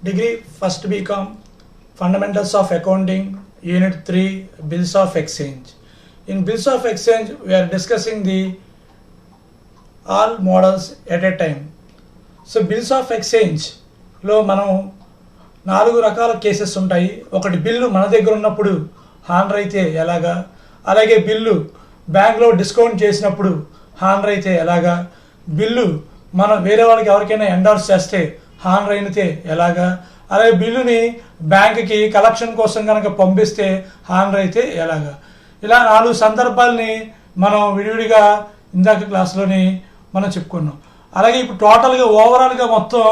Degree First BCom Fundamentals of Accounting Unit 3 Bills of Exchange. In Bills of Exchange we are discussing the all models at a time. So bills of ఎక్స్చేంజ్లో మనం 4 రకాల cases ఉంటాయి. ఒకటి bill మన దగ్గర ఉన్నప్పుడు honour అయితే ఎలాగా, అలాగే బిల్లు బ్యాంక్లో డిస్కౌంట్ చేసినప్పుడు హానర్ అయితే ఎలాగా, బిల్లు మనం వేరే వాళ్ళకి ఎవరికైనా ఎండార్స్ చేస్తే హానర్ అయితే ఎలాగా, అలాగే బిల్లుని బ్యాంక్కి కలెక్షన్ కోసం కనుక పంపిస్తే హానర్ అయితే ఎలాగా. ఇలా 4 సందర్భాలని మనం విడివిడిగా ఇందాక క్లాస్లోని మనం చెప్పుకున్నాం. అలాగే ఇప్పుడు టోటల్గా ఓవరాల్గా మొత్తం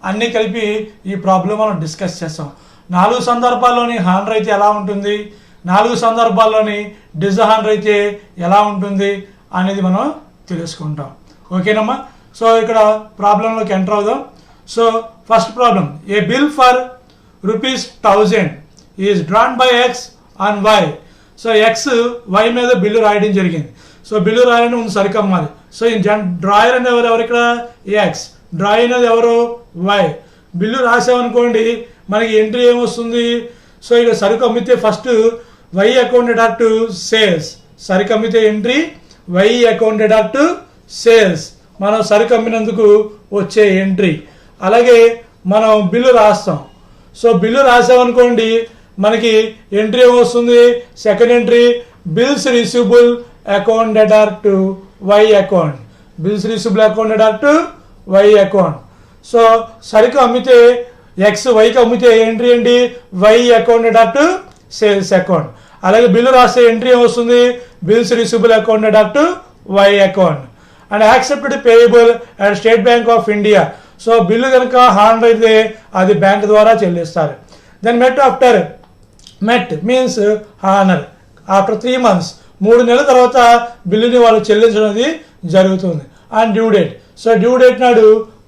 అన్నీ కలిపి ఈ ప్రాబ్లం మనం డిస్కస్ చేస్తాం. 4 సందర్భాల్లోని హానర్ అయితే ఎలా ఉంటుంది, 4 సందర్భాల్లోని డిజహానర్ అయితే ఎలా ఉంటుంది అనేది మనం తెలుసుకుంటాం. ఓకేనమ్మా. సో ఇక్కడ ప్రాబ్లంలోకి ఎంటర్ అవుదాం. So first problem, a bill for ₹1000 is drawn by x on y. So x y మీద బిల్లు రాయడం జరిగింది. సో బిల్లు రాయడం ముందు సరికమ్మాలి. సో ఈ డ్రాయర్ అనేది ఎవరు ఇక్కడ ఎక్స్, డ్రాయ్ అనేది ఎవరు వై. బిల్లు రాసామనుకోండి మనకి ఎంట్రీ ఏమొస్తుంది. సో ఇక సరుకు అమ్మితే first y accounted at to sales, సరుకు అమ్మితే entry y accounted at to sales, మనం సరుకు అమ్మినందుకు వచ్చే ఎంట్రీ. అలాగే మనం బిల్లు రాస్తాం. సో బిల్లు రాసామనుకోండి మనకి ఎంట్రీ ఏమొస్తుంది, second entry bills receivable accounted at to y account, bills receivable accounted at to y account. So సరుకు అమ్మితే ఎక్స్ వైకి అమ్మితే ఎంట్రీ ఏంటి y accounted at to sales account. అలాగే బిల్లు రాస్తే ఎంట్రీ ఏమొస్తుంది bills receivable accounted at to y account. And accepted payable at State Bank of India. So bill కనుక honour అయితే అది బ్యాంక్ ద్వారా చెల్లిస్తారు. Then met means honour after 3 months, 3 నెలల తర్వాత బిల్లుని వాళ్ళు చెల్లించడం అనేది జరుగుతుంది. And due date, so due date నాడు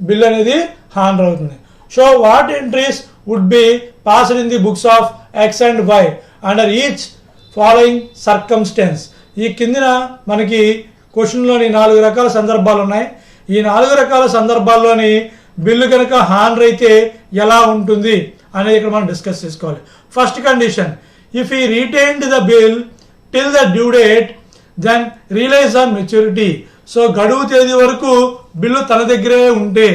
బిల్ అనేది హానర్ అవుతుంది. So what entries would be passed in the books of x and y under each following circumstances. ఈ కిందిన మనకి క్వశ్చన్లోని 4 రకాల సందర్భాలు ఉన్నాయి. ఈ 4 రకాల సందర్భాల్లోని బిల్లు కనుక హానర్ అయితే ఎలా ఉంటుంది అనేది ఇక్కడ మనం డిస్కస్ చేసుకోవాలి. First condition, if he retained the bill till the due date then realise on maturity. So గడువు తేదీ వరకు బిల్లు తన దగ్గరే ఉంటే,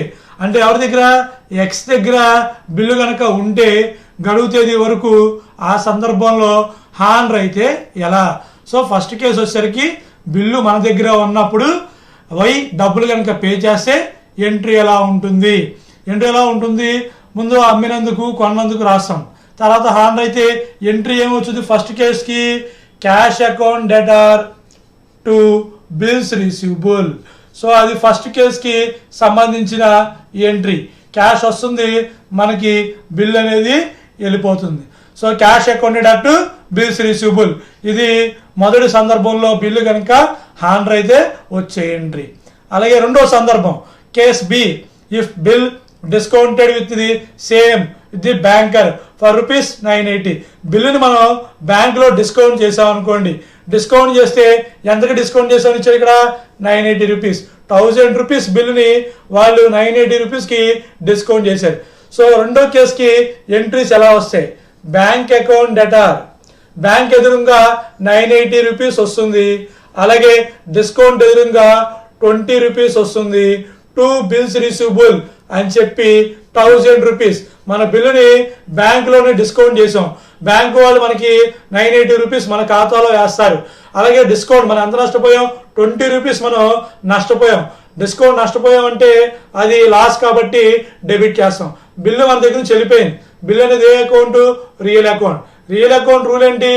అంటే ఎవరి దగ్గర ఎక్స్ దగ్గర బిల్లు కనుక ఉంటే గడువు తేదీ వరకు ఆ సందర్భంలో హానర్ అయితే ఎలా. సో ఫస్ట్ కేసు వచ్చేసరికి బిల్లు మన దగ్గర ఉన్నప్పుడు వై డబ్బులు కనుక పే చేస్తే ఎంట్రీ ఎలా ఉంటుంది. ఎంట్రీ ఎలా ఉంటుంది, ముందు అమ్మినందుకు కొన్నందుకు రాస్తాం. తర్వాత హానర్ అయితే ఎంట్రీ ఏమొచ్చింది ఫస్ట్ కేసుకి cash account debtor to bills receivable. So అది ఫస్ట్ కేసుకి సంబంధించిన ఎంట్రీ. క్యాష్ వస్తుంది మనకి, బిల్ అనేది వెళ్ళిపోతుంది. So cash accounted at to bills receivable, ఇది మొదటి సందర్భంలో బిల్లు కనుక హానర్ అయితే వచ్చే ఎంట్రీ. అలాగే రెండో సందర్భం case B, if bill discounted with the same the banker for ₹980. బిల్లుని మనం బ్యాంక్లో డిస్కౌంట్ చేసాం అనుకోండి. డిస్కౌంట్ చేస్తే ఎంతకి డిస్కౌంట్ చేసామని ఇచ్చారు ఇక్కడ ₹980. ₹1000 బిల్లుని వాళ్ళు ₹980కి డిస్కౌంట్ చేశారు. సో రెండో కేసుకి ఎంట్రీస్ ఎలా వస్తాయి, బ్యాంక్ అకౌంట్ డెటార్, బ్యాంక్ ఎదురుగా ₹980 వస్తుంది. అలాగే డిస్కౌంట్ ఎదురుగా ₹20 వస్తుంది. 2 బిల్స్ రిసీవబుల్ అని చెప్పి ₹1000 మన బిల్లుని బ్యాంకులోనే డిస్కౌంట్ చేసాం. బ్యాంకు వాళ్ళు మనకి ₹980 మన ఖాతాలో వేస్తారు. అలాగే డిస్కౌంట్ మనం ఎంత నష్టపోయాం, ₹20 మనం నష్టపోయాం. డిస్కౌంట్ నష్టపోయాం అంటే అది లాస్ కాబట్టి డెబిట్ చేస్తాం. బిల్లు మన దగ్గర నుంచి వెళ్ళిపోయింది. బిల్ అనేది ఏ account, real account. Real account rule ఏంటి,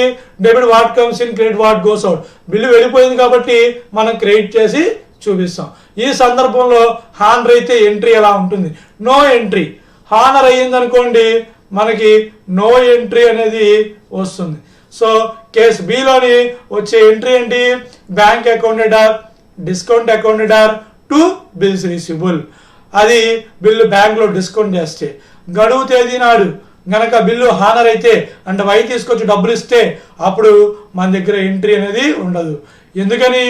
debit what comes in, credit what goes out. Bill వెళ్ళిపోయింది కాబట్టి మనం క్రెడిట్ చేసి చూపిస్తాం. ఈ సందర్భంలో హానర్ అయితే ఎంట్రీ ఎలా ఉంటుంది, నో ఎంట్రీ. హానర్ అయ్యింది అనుకోండి మనకి నో ఎంట్రీ అనేది వస్తుంది. సో కేసు బిలోని వచ్చే ఎంట్రీ ఏంటి, bank accounted or discount accounted are to bills receivable. అది బిల్లు బ్యాంక్లో డిస్కౌంట్ చేస్తే గడువు తేదీ నాడు గనక బిల్లు హానర్ అయితే అంటే వై తీసుకొచ్చి డబ్బులు ఇస్తే అప్పుడు మన దగ్గర ఎంట్రీ అనేది ఉండదు. ఎందుకని,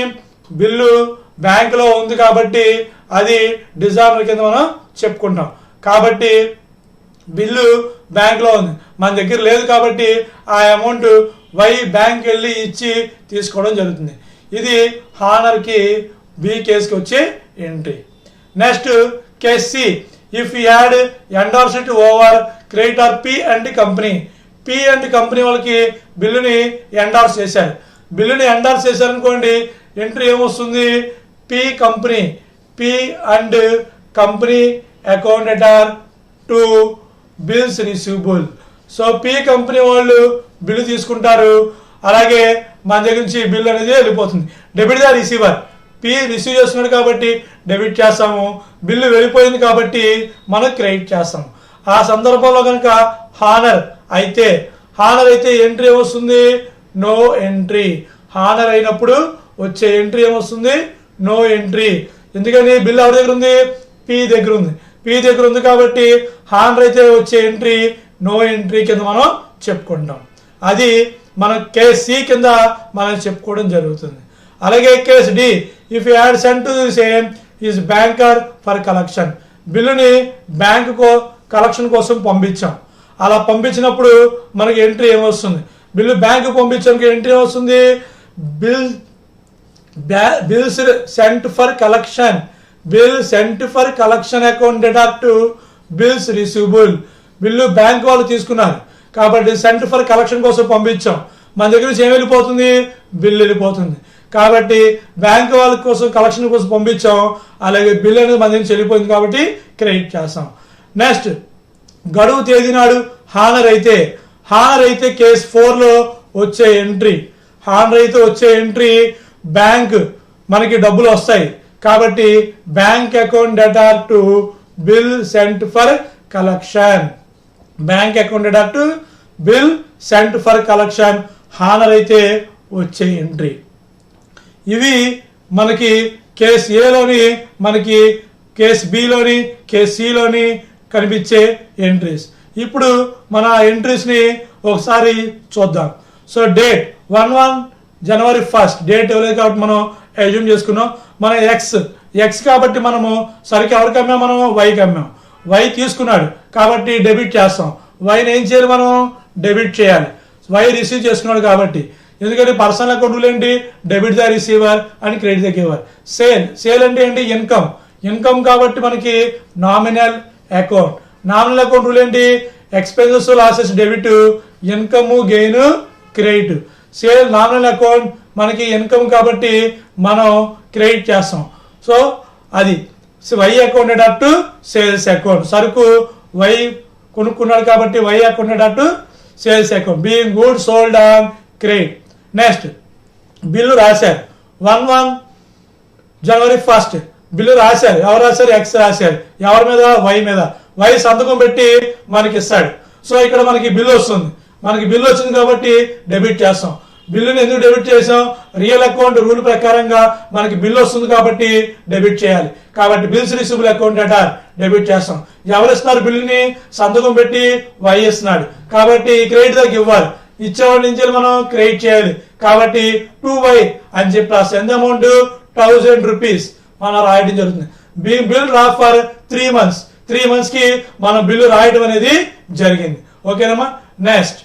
బిల్లు బ్యాంకులో ఉంది కాబట్టి అది డిజార్నర్ కింద మనం చెప్పుకుంటాం. కాబట్టి బిల్లు బ్యాంక్లో ఉంది, మన దగ్గర లేదు కాబట్టి ఆ అమౌంట్ వై బ్యాంక్ వెళ్ళి ఇచ్చి తీసుకోవడం జరుగుతుంది. ఇది హానర్కి బి కేసుకి వచ్చే entry. Next case C, if you had endorsed over creditor P and company. P and company వాళ్ళకి బిల్లుని ఎండార్స్ చేశారు. బిల్లుని ఎండార్స్ చేశారనుకోండి, ఎంట్రీ ఏమొస్తుంది? P company, P and company account debtor to bills receivable. So P company వాళ్ళు bill తీసుకుంటారు, అలాగే మన దగ్గర నుంచి బిల్ అనేది వెళ్ళిపోతుంది. Debit the receiver, P receive చేస్తున్నాడు కాబట్టి డెబిట్ చేస్తాము, బిల్లు వెళ్ళిపోయింది కాబట్టి మనం క్రెడిట్ చేస్తాము. ఆ సందర్భంలో కనుక హానర్ అయితే ఎంట్రీ ఏమొస్తుంది? No entry. హానర్ అయినప్పుడు వచ్చే ఎంట్రీ ఏమొస్తుంది? No entry. ఎందుకని? బిల్ ఎవరి దగ్గర ఉంది? పి దగ్గర ఉంది. పి దగ్గర ఉంది కాబట్టి హానర్ అయితే వచ్చే ఎంట్రీ నో ఎంట్రీ కింద మనం చెప్పుకుంటాం. అది మన కేస్ సి కింద మనం చెప్పుకోవడం జరుగుతుంది. అలాగే case D, if you had sent to the same is banker for collection. బిల్లుని బ్యాంకు కలెక్షన్ కోసం పంపించాం. అలా పంపించినప్పుడు మనకి ఎంట్రీ ఏమొస్తుంది? బిల్లు బ్యాంకు పంపించడానికి ఎంట్రీ ఏమొస్తుంది? Bills sent for collection, bill sent for collection account debtor to bills receivable. Bill bank వాళ్ళు తీసుకున్నారు కాబట్టి సెంట్ ఫర్ కలెక్షన్ కోసం పంపించాం, మన దగ్గర నుంచి ఏం వెళ్ళిపోతుంది? బిల్ వెళ్ళిపోతుంది. కాబట్టి బ్యాంక్ వాళ్ళ కోసం కలెక్షన్ కోసం పంపించాం, అలాగే బిల్ అనేది మన దగ్గర వెళ్ళిపోయింది కాబట్టి క్రెడిట్ చేస్తాం. నెక్స్ట్ గడువు తేదీ నాడు హానర్ అయితే కేస్ 4లో వచ్చే ఎంట్రీ, హానర్ అయితే వచ్చే ఎంట్రీ బ్యాంక్ మనకి డబ్బులు వస్తాయి కాబట్టి bank account debtor to bill sent for collection, bank account debtor to bill sent for collection honour అయితే వచ్చే ఎంట్రీ. ఇవి మనకి కేస్ ఏలోని, మనకి కేస్ బిలోని, కేస్ సిలోని కనిపించే ఎంట్రీస్. ఇప్పుడు మన ఎంట్రీస్ని ఒకసారి చూద్దాం. సో డేట్ 1 జనవరి 1 డేట్ ఇవ్వలేదు కాబట్టి మనం అజ్యూమ్ చేసుకున్నాం. మన ఎక్స్ కాబట్టి మనము సరికి ఎవరికి అమ్మాం? మనం వైకి అమ్మాం. వై తీసుకున్నాడు కాబట్టి డెబిట్ చేస్తాం. వైని ఏం చేయాలి? మనం డెబిట్ చేయాలి. వై రిసీవ్ చేసుకున్నాడు కాబట్టి. ఎందుకంటే పర్సనల్ అకౌంట్ రూల్ ఏంటి? డెబిట్ ద రిసీవర్ అని క్రెడిట్ ద గివర్. సేల్ అంటే ఏంటి? ఇన్కమ్ కాబట్టి మనకి nominal account. Nominal account rule ఏంటి? Expenses losses debit, income gain credit. Sale nominal account మనకి ఇన్కమ్ కాబట్టి మనం క్రెడిట్ చేస్తాం. సో అది Y account debtor to sales account. సరుకు వై కొనుక్కున్నాడు కాబట్టి Y account debtor to sales account. Being good sold on credit. Next bill రాశారు 1 జనవరి 1 bill రాశారు. ఎవరు రాశారు? ఎక్స్ రాశారు. ఎవరి మీద? వై మీద. వై సంతకం పెట్టి మనకి ఇస్తాడు. సో ఇక్కడ మనకి బిల్లు వస్తుంది. మనకి బిల్లు వచ్చింది కాబట్టి డెబిట్ చేస్తాం. బిల్లుని ఎందుకు డెబిట్ చేసాం? రియల్ అకౌంట్ రూల్ ప్రకారంగా మనకి బిల్లు వస్తుంది కాబట్టి డెబిట్ చేయాలి. కాబట్టి bills receivable account debtor debit చేస్తాం. ఎవరు ఇస్తున్నారు బిల్లుని? సంతకం పెట్టి వై ఇస్తున్నాడు కాబట్టి క్రెడిట్ ద గివర్. ఇచ్చేవాడి నుంచి మనం క్రెడిట్ చేయాలి కాబట్టి 2y అని చెప్పి రాస్తాం. ఎంత అమౌంట్? 1000 రూపీస్ మనం రాయడం జరుగుతుంది. బిల్ రా ఫర్ 3 months. 3 months కి మనం బిల్లు రాయడం అనేది జరిగింది. ఓకేనమ్మా. నెక్స్ట్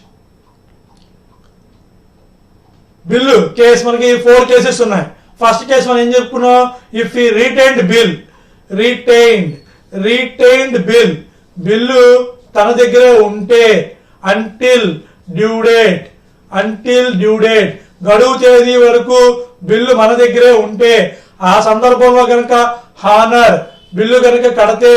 బిల్లు కేసు మనకి 4 కేసెస్ ఉన్నాయి. ఫస్ట్ కేసు మనం ఏం చెప్పుకున్నాం? If he retained bill bill తన దగ్గరే ఉంటే అంటిల్ డ్యూ డేట్ గడువు తేదీ వరకు బిల్లు మన దగ్గరే ఉంటే ఆ సందర్భంలో కనుక హానర్ బిల్లు కనుక కడితే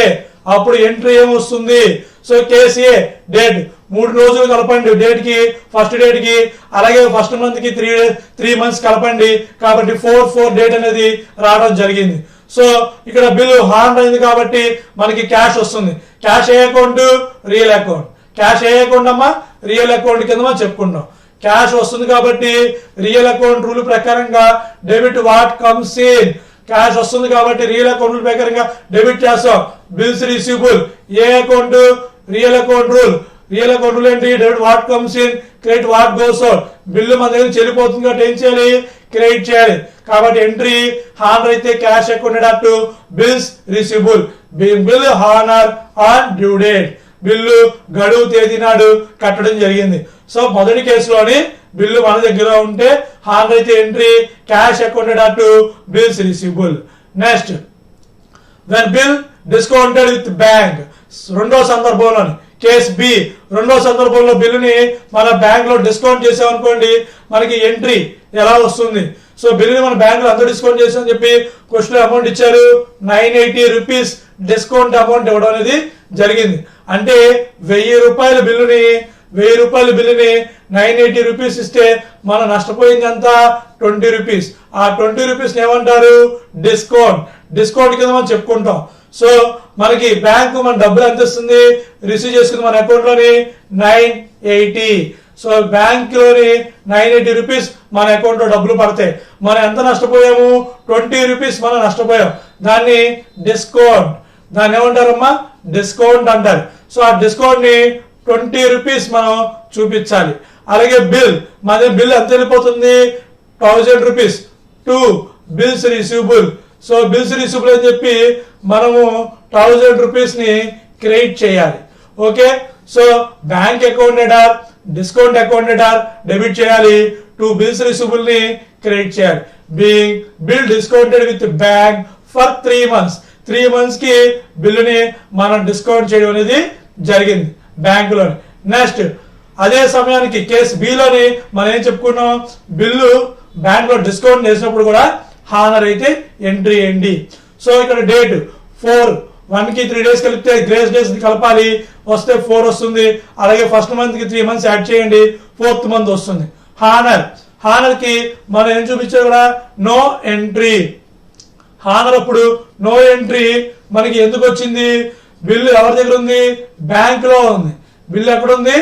అప్పుడు ఎంట్రీ ఏమొస్తుంది? సో కేసీఏ డేట్ 3 రోజులు కలపండి డేట్ కి, ఫస్ట్ డేట్ కి, అలాగే ఫస్ట్ మంత్ కి 3 months కలపండి కాబట్టి 4 డేట్ అనేది రావడం జరిగింది. సో ఇక్కడ బిల్లు హానర్ అయింది కాబట్టి మనకి క్యాష్ వస్తుంది. క్యాష్ ఏ అకౌంట్? Real account. క్యాష్ ఏ అకౌంట్ అమ్మా? రియల్ అకౌంట్ కింద మనం చెప్పుకుంటాం. క్యాష్ వస్తుంది కాబట్టి రియల్ అకౌంట్ రూల్ ప్రకారంగా debit what comes in. Cash వస్తుంది కాబట్టి రియల్ అకౌంట్ రూల్ ప్రకారంగా డెబిట్ చేస్తాం. బిల్స్ రిసీవబుల్ ఏ account? Real account rule. Real account rule ఏంటి? Debit what comes in, credit what goes out. Bill మన దగ్గర చెల్లిపోతుంది కాబట్టి ఏం చేయాలి? క్రెడిట్ చేయాలి. కాబట్టి ఎంట్రీ హానర్ అయితే cash account debtor to bills receivable. Bill honour on due date. Bill గడువు తేదీ నాడు కట్టడం జరిగింది. సో మొదటి కేసులోని బిల్లు మన దగ్గర ఉంటే హానర్ అయితే entry, cash accounted to bills receivable. Next when bill discounted with bank, రెండో సందర్భంలోని కేస్ బి, రెండో సందర్భంలో బిల్లుని మన బ్యాంక్ లో డిస్కౌంట్ చేసామనుకోండి, మనకి ఎంట్రీ ఎలా వస్తుంది? సో బిల్లుని మన బ్యాంక్ లో అంత డిస్కౌంట్ చేసామని చెప్పి క్వశ్చన్ అమౌంట్ ఇచ్చారు, 980 రూపీస్ డిస్కౌంట్ అమౌంట్ ఇవ్వడం అనేది జరిగింది. అంటే 1000 రూపాయల బిల్లుని 980 రూపీస్ ఇస్తే మనం నష్టపోయింది ఎంత? 20 రూపీస్. ఆ 20 రూపీస్ ఏమంటారు? డిస్కౌంట్ కింద మనం చెప్పుకుంటాం. సో మనకి బ్యాంకు మన డబ్బులు ఎంత ఇస్తుంది? రిసీవ్ చేసుకుంది మన అకౌంట్ లోని 980. సో బ్యాంక్ లోని 980 రూపీస్ మన అకౌంట్ లో డబ్బులు పడతాయి. మనం ఎంత నష్టపోయాము? 20 రూపీస్ మనం నష్టపోయాం. దాన్ని ఏమంటారమ్మా? డిస్కౌంట్ అంటారు. సో ఆ డిస్కౌంట్ ని 20 రూపీస్ మనం చూపించాలి. అలాగే మన బిల్ ఎంత వెళ్ళిపోతుంది? 1000 rupees to bills receivable. So bills receivable అని చెప్పి మనము 1000 రూపీస్ ని క్రెడిట్ చేయాలి. Okay, so bank accounted discount accounted debit చేయాలి, టు బిల్స్ రిసీవబుల్ ని క్రెడిట్ చేయాలి. Being bill discounted with bank for 3 months, 3 months కి బిల్లుని మనం డిస్కౌంట్ చేయడం అనేది జరిగింది బ్యాంకులోని. నెక్స్ట్ అదే సమయానికి కేసు బిలోని మనం ఏం చెప్పుకున్నాం? బిల్లు బ్యాంక్ లో డిస్కౌంట్ చేసినప్పుడు కూడా హానర్ అయితే ఎంట్రీ అయ్యింది. సో ఇక్కడ డేట్ 4, 1 కి 3 days కలిపితే గ్రేస్ డేస్ కలపాలి, వస్తే 4 వస్తుంది. అలాగే ఫస్ట్ మంత్ కి 3 months యాడ్ చేయండి, 4th month వస్తుంది. హానర్ కి మనం ఏం చూపించారు కూడా? No entry. హానర్ అప్పుడు నో ఎంట్రీ మనకి ఎందుకు వచ్చింది? బిల్లు ఎవరి దగ్గర ఉంది? బ్యాంక్ లో ఉంది. బిల్లు ఎక్కడ ఉంది?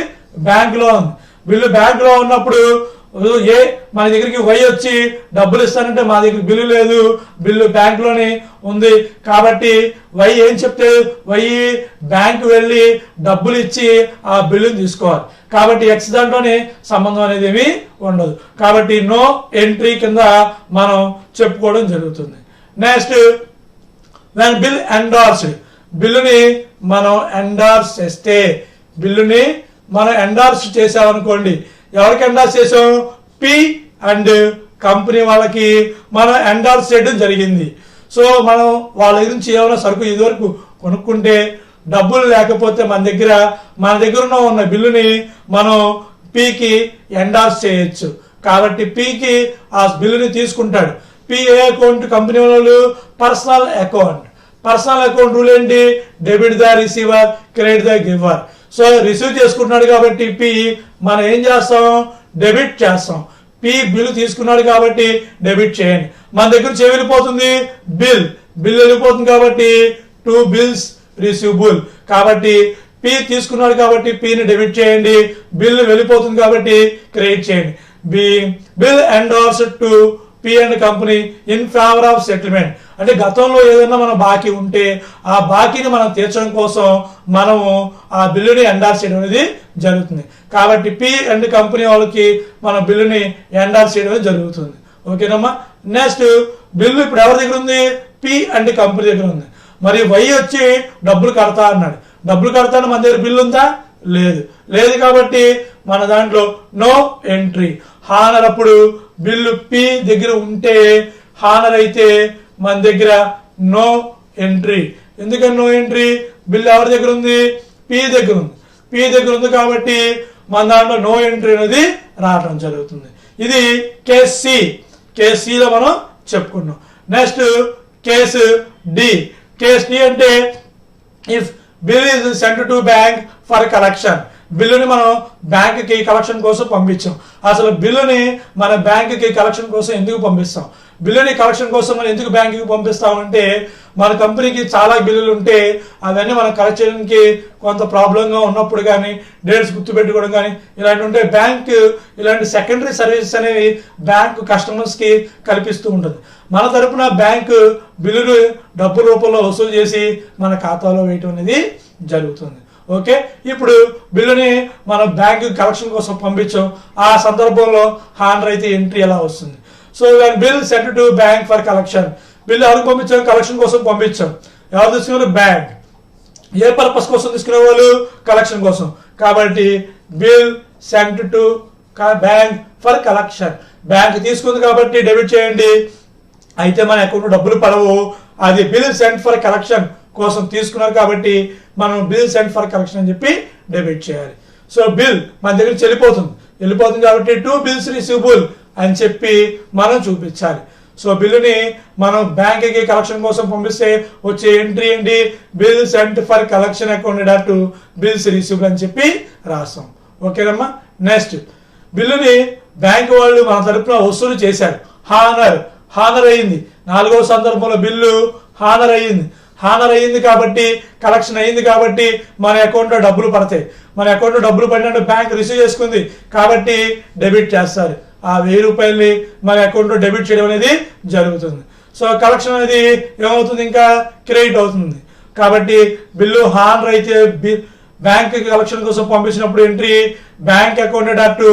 బ్యాంక్ లో ఉంది. బిల్లు బ్యాంక్ లో ఉన్నప్పుడు మన దగ్గరికి వై వచ్చి డబ్బులు ఇస్తానంటే మా దగ్గర బిల్లు లేదు, బిల్లు బ్యాంక్ లోనే ఉంది. కాబట్టి వై ఏం చెప్తే వై బ్యాంక్ వెళ్ళి డబ్బులు ఇచ్చి ఆ బిల్లుని తీసుకోవాలి. కాబట్టి ఎక్స్ దాంట్లోనే సంబంధం అనేది ఏమి ఉండదు. కాబట్టి నో ఎంట్రీ కింద మనం చెప్పుకోవడం జరుగుతుంది. నెక్స్ట్ వెన్ బిల్ ఎండార్స్డ్, బిల్లుని మనం ఎండార్స్ చేస్తే, బిల్లుని మనం ఎండార్స్ చేసామనుకోండి, ఎవరికి ఎండార్స్ చేసాం? పి అండ్ కంపెనీ వాళ్ళకి మనం ఎండార్స్ చేయడం జరిగింది. సో మనం వాళ్ళ గురించి ఏమైనా సరుకు ఇదివరకు కొనుక్కుంటే డబ్బులు లేకపోతే మన దగ్గర ఉన్న బిల్లుని మనం పికి ఎండార్స్ చేయొచ్చు. కాబట్టి పికి ఆ బిల్లుని తీసుకుంటాడు. P A account? కంపెనీ వాళ్ళు పర్సనల్ అకౌంట్ రూల్ ఏంటి? Debit the receiver, credit the giver. So receive చేసుకుంటున్నాడు కాబట్టి పి మనం ఏం చేస్తాం? డెబిట్ చేస్తాం. పి బిల్ తీసుకున్నాడు కాబట్టి డెబిట్ చేయండి. మన దగ్గర వెళ్ళిపోతుంది బిల్ వెళ్ళిపోతుంది కాబట్టి టు బిల్స్ రిసీవబుల్. కాబట్టి పి తీసుకున్నాడు కాబట్టి పిని డెబిట్ చేయండి, బిల్ వెళ్ళిపోతుంది కాబట్టి క్రెడిట్ చేయండి. Bill endorsed to P and company in favour of settlement. అంటే గతంలో ఏదైనా మన బాకీ ఉంటే ఆ బాకీని మనం తీర్చడం కోసం మనము ఆ బిల్లుని ఎండార్స్ చేయడం అనేది జరుగుతుంది. కాబట్టి పి అండ్ కంపెనీ వాళ్ళకి మన బిల్లుని ఎండార్స్ చేయడం జరుగుతుంది. ఓకేనమ్మా. నెక్స్ట్ బిల్లు ఇప్పుడు ఎవరి దగ్గర ఉంది? పి అండ్ కంపెనీ దగ్గర ఉంది. మరి వై వచ్చి డబ్బులు కడతా అన్నాడు. డబ్బులు కడతాను మన దగ్గర బిల్లు ఉందా? లేదు కాబట్టి మన దాంట్లో నో ఎంట్రీ. హానర్ అప్పుడు బిల్లు పి దగ్గర ఉంటే హానర్ అయితే మన దగ్గర నో ఎంట్రీ. ఎందుకని నో ఎంట్రీ? బిల్లు ఎవరి దగ్గర ఉంది? పి దగ్గర ఉంది కాబట్టి మన దాంట్లో నో ఎంట్రీ అనేది రావడం జరుగుతుంది. ఇది కేస్ సిలో మనం చెప్పుకున్నాం. Next case D. అంటే if bill is sent to bank for collection, బిల్లుని మనం బ్యాంక్ కి కలెక్షన్ కోసం పంపించాం. అసలు బిల్లుని మన బ్యాంక్ కి కలెక్షన్ కోసం ఎందుకు పంపిస్తాం? బిల్లుని కలెక్షన్ కోసం మనం ఎందుకు బ్యాంకుకి పంపిస్తామంటే మన కంపెనీకి చాలా బిల్లులు ఉంటే అవన్నీ మనం కలెక్ట్ చేయడానికి కొంత ప్రాబ్లంగా ఉన్నప్పుడు కానీ, డేట్స్ గుర్తుపెట్టుకోవడం కానీ ఇలాంటి ఉంటే బ్యాంక్ ఇలాంటి సెకండరీ సర్వీసెస్ అనేవి బ్యాంక్ కస్టమర్స్ కి కల్పిస్తూ ఉంటుంది. మన తరపున బ్యాంక్ బిల్లులు డబ్బు రూపంలో వసూలు చేసి మన ఖాతాలో వేయటం అనేది జరుగుతుంది. ఓకే, ఇప్పుడు బిల్లుని మన బ్యాంక్ కలెక్షన్ కోసం పంపించాం. ఆ సందర్భంలో హానర్ అయితే ఎంట్రీ ఎలా వస్తుంది? So bill sent to bank for collection, bill ఎవరికి పంపించాం? కలెక్షన్ కోసం పంపించాం. ఎవరు తీసుకున్నారు? బ్యాంక్. ఏ పర్పస్ కోసం తీసుకునే వాళ్ళు? కలెక్షన్ కోసం. కాబట్టి bill sent to bank for collection. Bank తీసుకుంది కాబట్టి డెబిట్ చేయండి. అయితే మన అకౌంట్ డబ్బులు పడవు. అది బిల్ సెంట్ ఫర్ కలెక్షన్ కోసం తీసుకున్నారు కాబట్టి మనం బిల్ సెంట్ ఫర్ కలెక్షన్ అని చెప్పి డెబిట్ చేయాలి. సో బిల్ మన దగ్గర వెళ్ళిపోతుంది కాబట్టి టు బిల్స్ రిసీవబుల్ అని చెప్పి మనం చూపించాలి. సో బిల్లుని మనం బ్యాంక్కి కలెక్షన్ కోసం పంపిస్తే వచ్చే ఎంట్రీ ఏంటి? Bill sent for collection account dot bills receivable అని చెప్పి రాస్తాం. ఓకేనమ్మా. నెక్స్ట్, బిల్లుని బ్యాంక్ వాళ్ళు మన తరపున వసూలు చేశారు. హానర్ అయ్యింది. 4వ సందర్భంలో బిల్లు హానర్ అయ్యింది కాబట్టి కలెక్షన్ అయ్యింది కాబట్టి మన అకౌంట్లో డబ్బులు పడతాయి. మన అకౌంట్లో డబ్బులు పడినట్టు బ్యాంక్ రిసీవ్ చేసుకుంది కాబట్టి డెబిట్ చేస్తారు. ఆ 1000 రూపాయలని మన అకౌంట్లో డెబిట్ చేయడం అనేది జరుగుతుంది. సో కలెక్షన్ అనేది ఏమవుతుంది? ఇంకా క్రెడిట్ అవుతుంది. కాబట్టి బిల్లు హానర్ అయితే బ్యాంక్ కలెక్షన్ కోసం పంపించినప్పుడు entry bank account debtor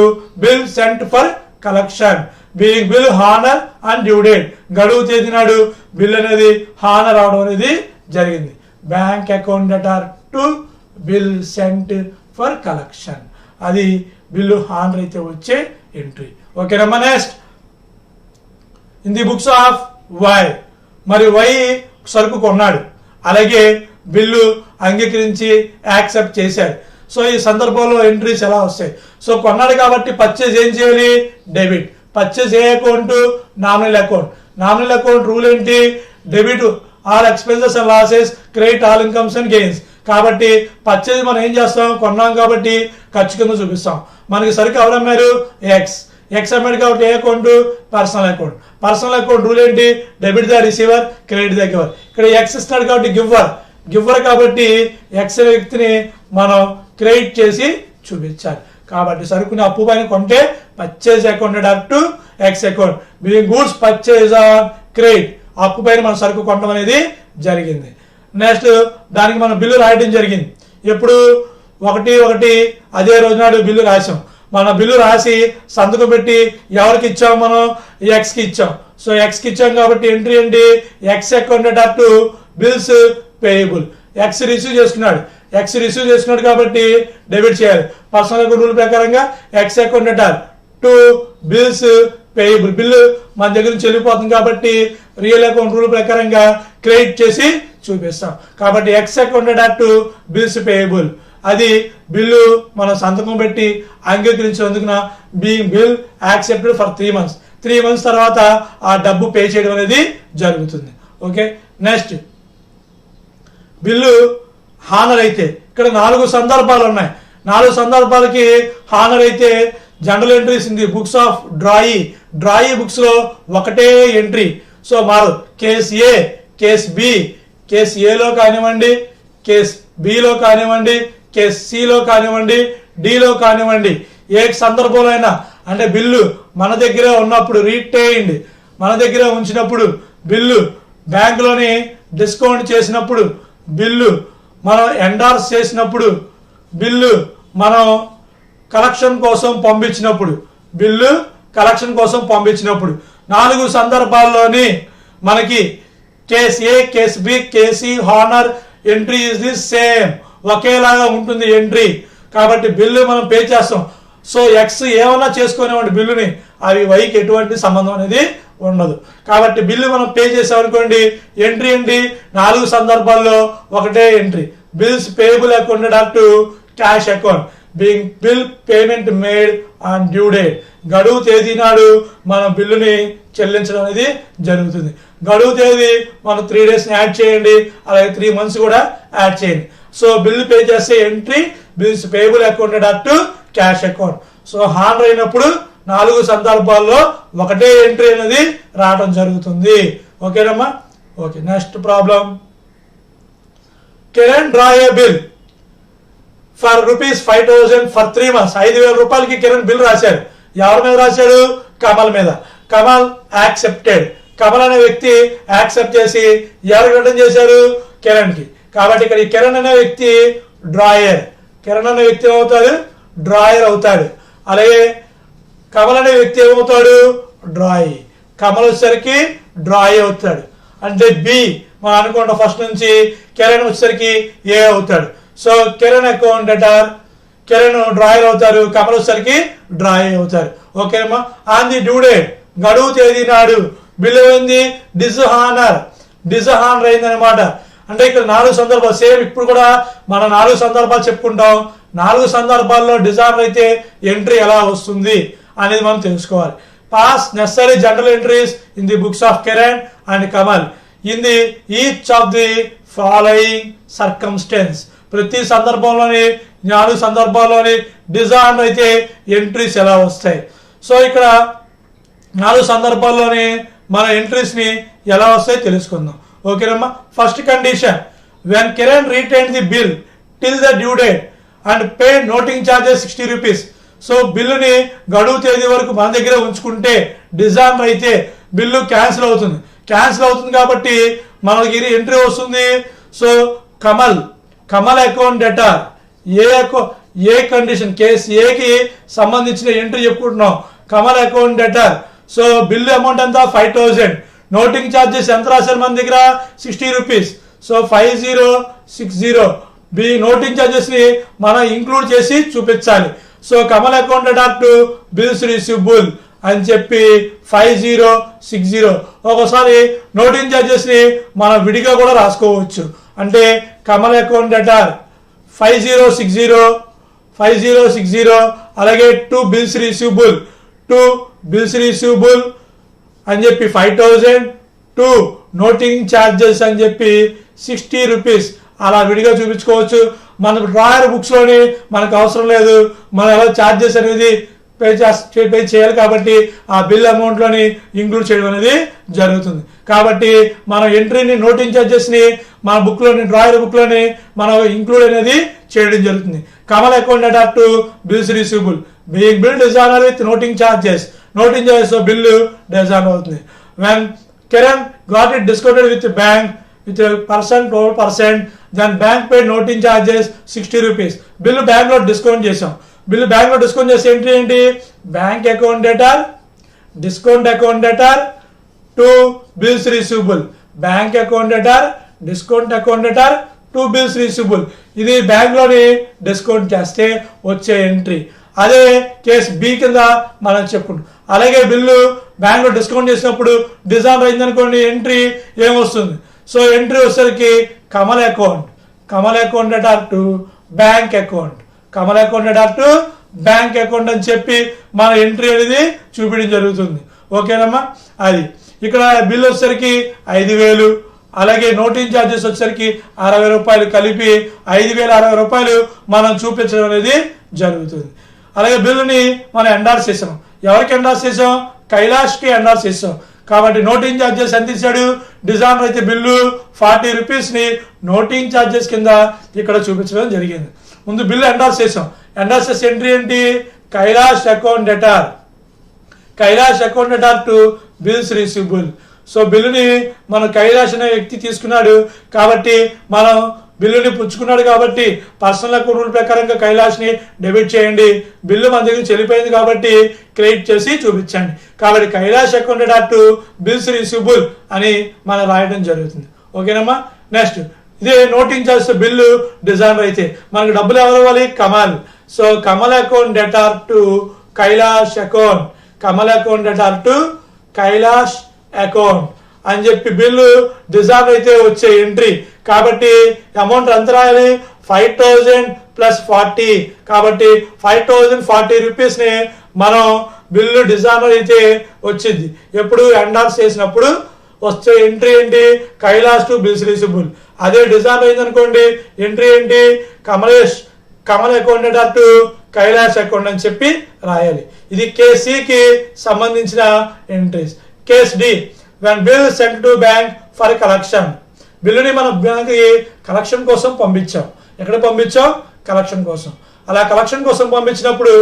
bill sent for collection being bill honour and due date. గడువు తేదీ నాడు బిల్ అనేది హానర్ అవడం అనేది జరిగింది. Bank account dot to bill sent for collection, అది బిల్లు హానర్ అయితే వచ్చే ఎంట్రీ. ఓకేనమ్మా. Next, in the books of Y, మరి వై సరుకు కొన్నాడు, అలాగే బిల్లు అంగీకరించి యాక్సెప్ట్ చేశాడు. సో ఈ సందర్భంలో ఎంట్రీస్ ఎలా వస్తాయి? సో కొన్నాడు కాబట్టి పర్చేజ్ ఏం చేయాలి? డెబిట్. పర్చేజ్ ఏ account? Nominal account. Nominal account rule ఏంటి? Debit all expenses and losses, credit all incomes and gains. కాబట్టి పర్చేజ్ మనం ఏం చేస్తాం? కొన్నాం కాబట్టి ఖర్చు కింద చూపిస్తాం. మనకి సరుకు ఎవరు అమ్మారు? ఎక్స్ అమ్మాడు కాబట్టి ఏ account? Personal account. Personal account rule ఏంటి? Debit the receiver, credit the giver. ఇక్కడ ఎక్స్ ఇస్తాడు కాబట్టి గివ్వర్ కాబట్టి ఎక్స్ అనే వ్యక్తిని మనం క్రెడిట్ చేసి చూపించాలి. కాబట్టి సరుకుని అప్పు పైన కొంటే purchase account dot X account being goods purchase on credit, అప్పు పైన మనం సరుకు కొనడం అనేది జరిగింది. నెక్స్ట్, దానికి మనం బిల్లు రాయడం జరిగింది. ఎప్పుడు? 1/1 అదే రోజు నాడు బిల్లు రాసాం. మన బిల్లు రాసి సంతకం పెట్టి ఎవరికి ఇచ్చాం? మనం ఎక్స్కి ఇచ్చాం. సో ఎక్స్కి ఇచ్చాం కాబట్టి ఎంట్రీ ఏంటి? X account dot bills payable. X receive చేసుకున్నాడు కాబట్టి డెబిట్ చేయాలి. పర్సనల్ అకౌంట్ రూల్ ప్రకారంగా X account dot to bills payable. Bill మన దగ్గర నుంచి వెళ్ళిపోతుంది కాబట్టి రియల్ అకౌంట్ రూల్ ప్రకారంగా క్రెడిట్ చేసి చూపిస్తాం. కాబట్టి X account dot to bills payable, అది బిల్లు మనం సంతకం పెట్టి అంగీకరించినందుకున్న being bill accepted for 3 months. 3 months తర్వాత ఆ డబ్బు పే చేయడం అనేది జరుగుతుంది. ఓకే. నెక్స్ట్, బిల్లు హానర్ అయితే ఇక్కడ 4 సందర్భాలు ఉన్నాయి. 4 సందర్భాలకి హానర్ అయితే general entries in the books of డ్రాయి books లో ఒకటే ఎంట్రీ. సో మారు case A, case B, case ఏలో కానివ్వండి, కేస్ బిలో కానివ్వండి, కేస్ సిలో కానివ్వండి, డిలో కానివ్వండి, ఏ సందర్భంలో అయినా అంటే బిల్లు మన దగ్గరే ఉన్నప్పుడు రీటైన్డ్ మన దగ్గర ఉంచినప్పుడు, బిల్లు బ్యాంకులోని డిస్కౌంట్ చేసినప్పుడు, బిల్లు మనం ఎండార్స్ చేసినప్పుడు, బిల్లు మనం కలెక్షన్ కోసం పంపించినప్పుడు, 4 సందర్భాల్లోని మనకి case A, case B, case C honour entry is the same, ఒకేలాగా ఉంటుంది ఎంట్రీ. కాబట్టి బిల్లు మనం పే చేస్తాం. సో ఎక్స్ ఏమన్నా చేసుకునేవాడి బిల్లుని, అవి వైకి ఎటువంటి సంబంధం అనేది ఉండదు. కాబట్టి బిల్లు మనం పే చేసామనుకోండి, ఎంట్రీ ఏంటి? 4 సందర్భాల్లో ఒకటే entry, bills payable account dot cash account being bill payment made on due date. గడువు తేదీ నాడు మనం బిల్లుని చెల్లించడం అనేది జరుగుతుంది. గడువు తేదీ మనం 3 days యాడ్ చేయండి, అలాగే 3 months కూడా యాడ్ చేయండి. సో బిల్లు పే చేసే entry bills payable account dot cash account. So honour అయినప్పుడు 4 సందర్భాల్లో ఒకటే ఎంట్రీ అనేది రావడం జరుగుతుంది. ఓకేనమ్మా. Okay. Next problem, Kiran draw A bill for ₹5,000 for 3 months. 5,000 రూపాయలకి కిరణ్ బిల్ రాశాడు. ఎవరి మీద రాశాడు? కమల్ మీద. కమల్ యాక్సెప్టెడ్. కమల్ అనే వ్యక్తి యాక్సెప్ట్ చేసి ఎవరికి రిటర్న్ చేశారు? కిరణ్ కి. కాబట్టి ఇక్కడ ఈ కిరణ్ అనే వ్యక్తి డ్రాయర్. కిరణ్ అనే వ్యక్తి ఏమవుతాడు? డ్రాయర్ అవుతాడు. అలాగే కమల్ అనే వ్యక్తి ఏమవుతాడు? డ్రాయి. కమల్ వచ్చేసరికి డ్రాయి అవుతాడు. అంటే బి మనం అనుకుంటాం ఫస్ట్ నుంచి కిరణ్ వచ్చేసరికి ఏ అవుతాడు. So Kiran account debtor, Kiran drawer అవుతారు, కమల్ వచ్చేసరికి డ్రాయర్ అవుతారు. ఓకేనమ్మా. ఆన్ ది డ్యూ డేట్, గడువు తేదీ నాడు బిల్లు అయింది డిజహానర్ అయిందనమాట. అంటే ఇక్కడ 4 సందర్భాలు సేమ్. ఇప్పుడు కూడా మనం 4 సందర్భాలు చెప్పుకుంటాం. 4 సందర్భాల్లో డిజానర్ అయితే ఎంట్రీ ఎలా వస్తుంది అనేది మనం తెలుసుకోవాలి. Pass necessary general entries in the books of Kiran and Kamal in the each of the following circumstance. ప్రతి సందర్భంలోని 4 సందర్భాల్లోని డిజానర్ అయితే ఎంట్రీస్ ఎలా వస్తాయి. సో ఇక్కడ 4 సందర్భాల్లోని మన ఎంట్రీస్ ని ఎలా వస్తాయో తెలుసుకుందాం. ఓకేనమ్మా. First condition, when Kiran retain the bill till the due date and pay noting charges 60 rupees. So బిల్లుని గడువు తేదీ వరకు మన దగ్గర ఉంచుకుంటే డిజానర్ అయితే బిల్లు క్యాన్సిల్ అవుతుంది. కాబట్టి మనకి ఎంట్రీ వస్తుంది. సో కమల్ అకౌంట్ డెటార్ ఏ కండిషన్ కేస్ ఏకి సంబంధించిన ఎంట్రీ చెప్పుకుంటున్నాం. Kamal account debtor. So bill amount ఎంత 5000. నోటింగ్ ఛార్జెస్ ఎంత రాశారు మన దగ్గర 60 రూపీస్. సో 5060 నోటింగ్ ఛార్జెస్ ని మనం ఇంక్లూడ్ చేసి చూపించాలి. So Kamal account debtor to bills receivable అని చెప్పి 5060. ఒకసారి నోటింగ్ ఛార్జెస్ ని మనం విడిగా కూడా రాసుకోవచ్చు. అంటే కమల్ అకౌంట్ డెటార్ 5060 అలాగే టు బిల్స్ రిసీవబుల్ అని చెప్పి 5000 టు నోటింగ్ ఛార్జెస్ అని చెప్పి 60 రూపీస్ అలా విడిగా చూపించుకోవచ్చు. మనకు డ్రాయర్ బుక్స్ లోని మనకు అవసరం లేదు, మనం ఎలా ఛార్జెస్ అనేది పే చేయాలి కాబట్టి ఆ బిల్ అమౌంట్ లోని ఇంక్లూడ్ చేయడం అనేది జరుగుతుంది. కాబట్టి మనం ఎంట్రీని నోటింగ్ ఛార్జెస్ ని మన బుక్ లోని డ్రాయర్ బుక్ లోని మనం ఇంక్లూడ్ అనేది చేయడం జరుగుతుంది. Kamal account debtor to bills receivable being bill dishonour with noting charges bill dishonour అవుతుంది. When Kiran got it discounted with bank with a %, then bank paid noting charges 60 rupees. Bill bank లో discount చేసాం. Entry ఏంటి? Bank account debtor discount account debtor to bills receivable. Bank account debtor discount account debtor to bills receivable. ఇది bank లోని discount చేస్తే వచ్చే entry. అదే case B కింద మనం చెప్పుకుంటాం. అలాగే బిల్లు బ్యాంక్ లో డిస్కౌంట్ చేసినప్పుడు డిజానర్ అయిందనుకోండి, ఎంట్రీ ఏమొస్తుంది? సో ఎంట్రీ వచ్చేసరికి Kamal account debtor to bank account అని చెప్పి మన ఎంట్రీ అనేది చూపించడం జరుగుతుంది. ఓకేనమ్మా. అది ఇక్కడ బిల్ వచ్చేసరికి 5000, అలాగే నోటింగ్ ఛార్జెస్ వచ్చేసరికి 60 రూపాయలు కలిపి 5060 రూపాయలు మనం చూపించడం అనేది జరుగుతుంది. అలాగే బిల్లుని మనం ఎండార్స్ చేసాం. ఎవరికి ఎండార్స్ చేసాం? కైలాష్కి ఎండార్స్ చేసాం. కాబట్టి నోటింగ్ ఛార్జెస్ ఎంత ఇచ్చాడు? డిజానర్ అయితే బిల్లు 40 రూపీస్ ని నోటింగ్ ఛార్జెస్ కింద ఇక్కడ చూపించడం జరిగింది. ముందు బిల్లు ఎండార్స్ చేసాం. ఎండార్స్ చేసే ఎంట్రీ ఏంటి? Kailash account debtor to bills receivable. So బిల్లుని మన కైలాష్ అనే వ్యక్తి తీసుకున్నాడు కాబట్టి మనం బిల్లుని పుచ్చుకున్నాడు కాబట్టి పర్సనల్ అకౌంట్ రూల్ ప్రకారంగా కైలాష్ ని డెబిట్ చేయండి. బిల్లు మన దగ్గర చెల్లిపోయింది కాబట్టి క్రెడిట్ చేసి చూపించండి. కాబట్టి Kailash account debtor to bills receivable అని మనం రాయడం జరుగుతుంది. ఓకేనమ్మా. నెక్స్ట్ ఇదే నోటింగ్ ఛార్జెస్ బిల్లు డిజానర్ అయితే మనకు డబ్బులు ఎవరు ఇవ్వాలి? Kamal. So Kamal account debtor to Kailash account అని చెప్పి బిల్లు డిజానర్ అయితే వచ్చే ఎంట్రీ. కాబట్టి అమౌంట్ ఎంత రాయాలి? 5000 + 40. కాబట్టి 5040 రూపీస్ ని మనం బిల్లు డిజానర్ అయితే వచ్చింది. ఎప్పుడు ఎండార్స్ చేసినప్పుడు వచ్చే ఎంట్రీ ఏంటి? Kailash to bills receivable. అదే డిజానర్ అయింది అనుకోండి, ఎంట్రీ ఏంటి? Kamal account debtor to Kailash account అని చెప్పి రాయాలి. ఇది కేస్ కి సంబంధించిన entries. Case D, when bill sent to bank for collection. బిల్లుని మనం బ్యాంక్ కలెక్షన్ కోసం పంపించాం. ఎక్కడ పంపించాం? కలెక్షన్ కోసం. అలా కలెక్షన్ కోసం పంపించినప్పుడు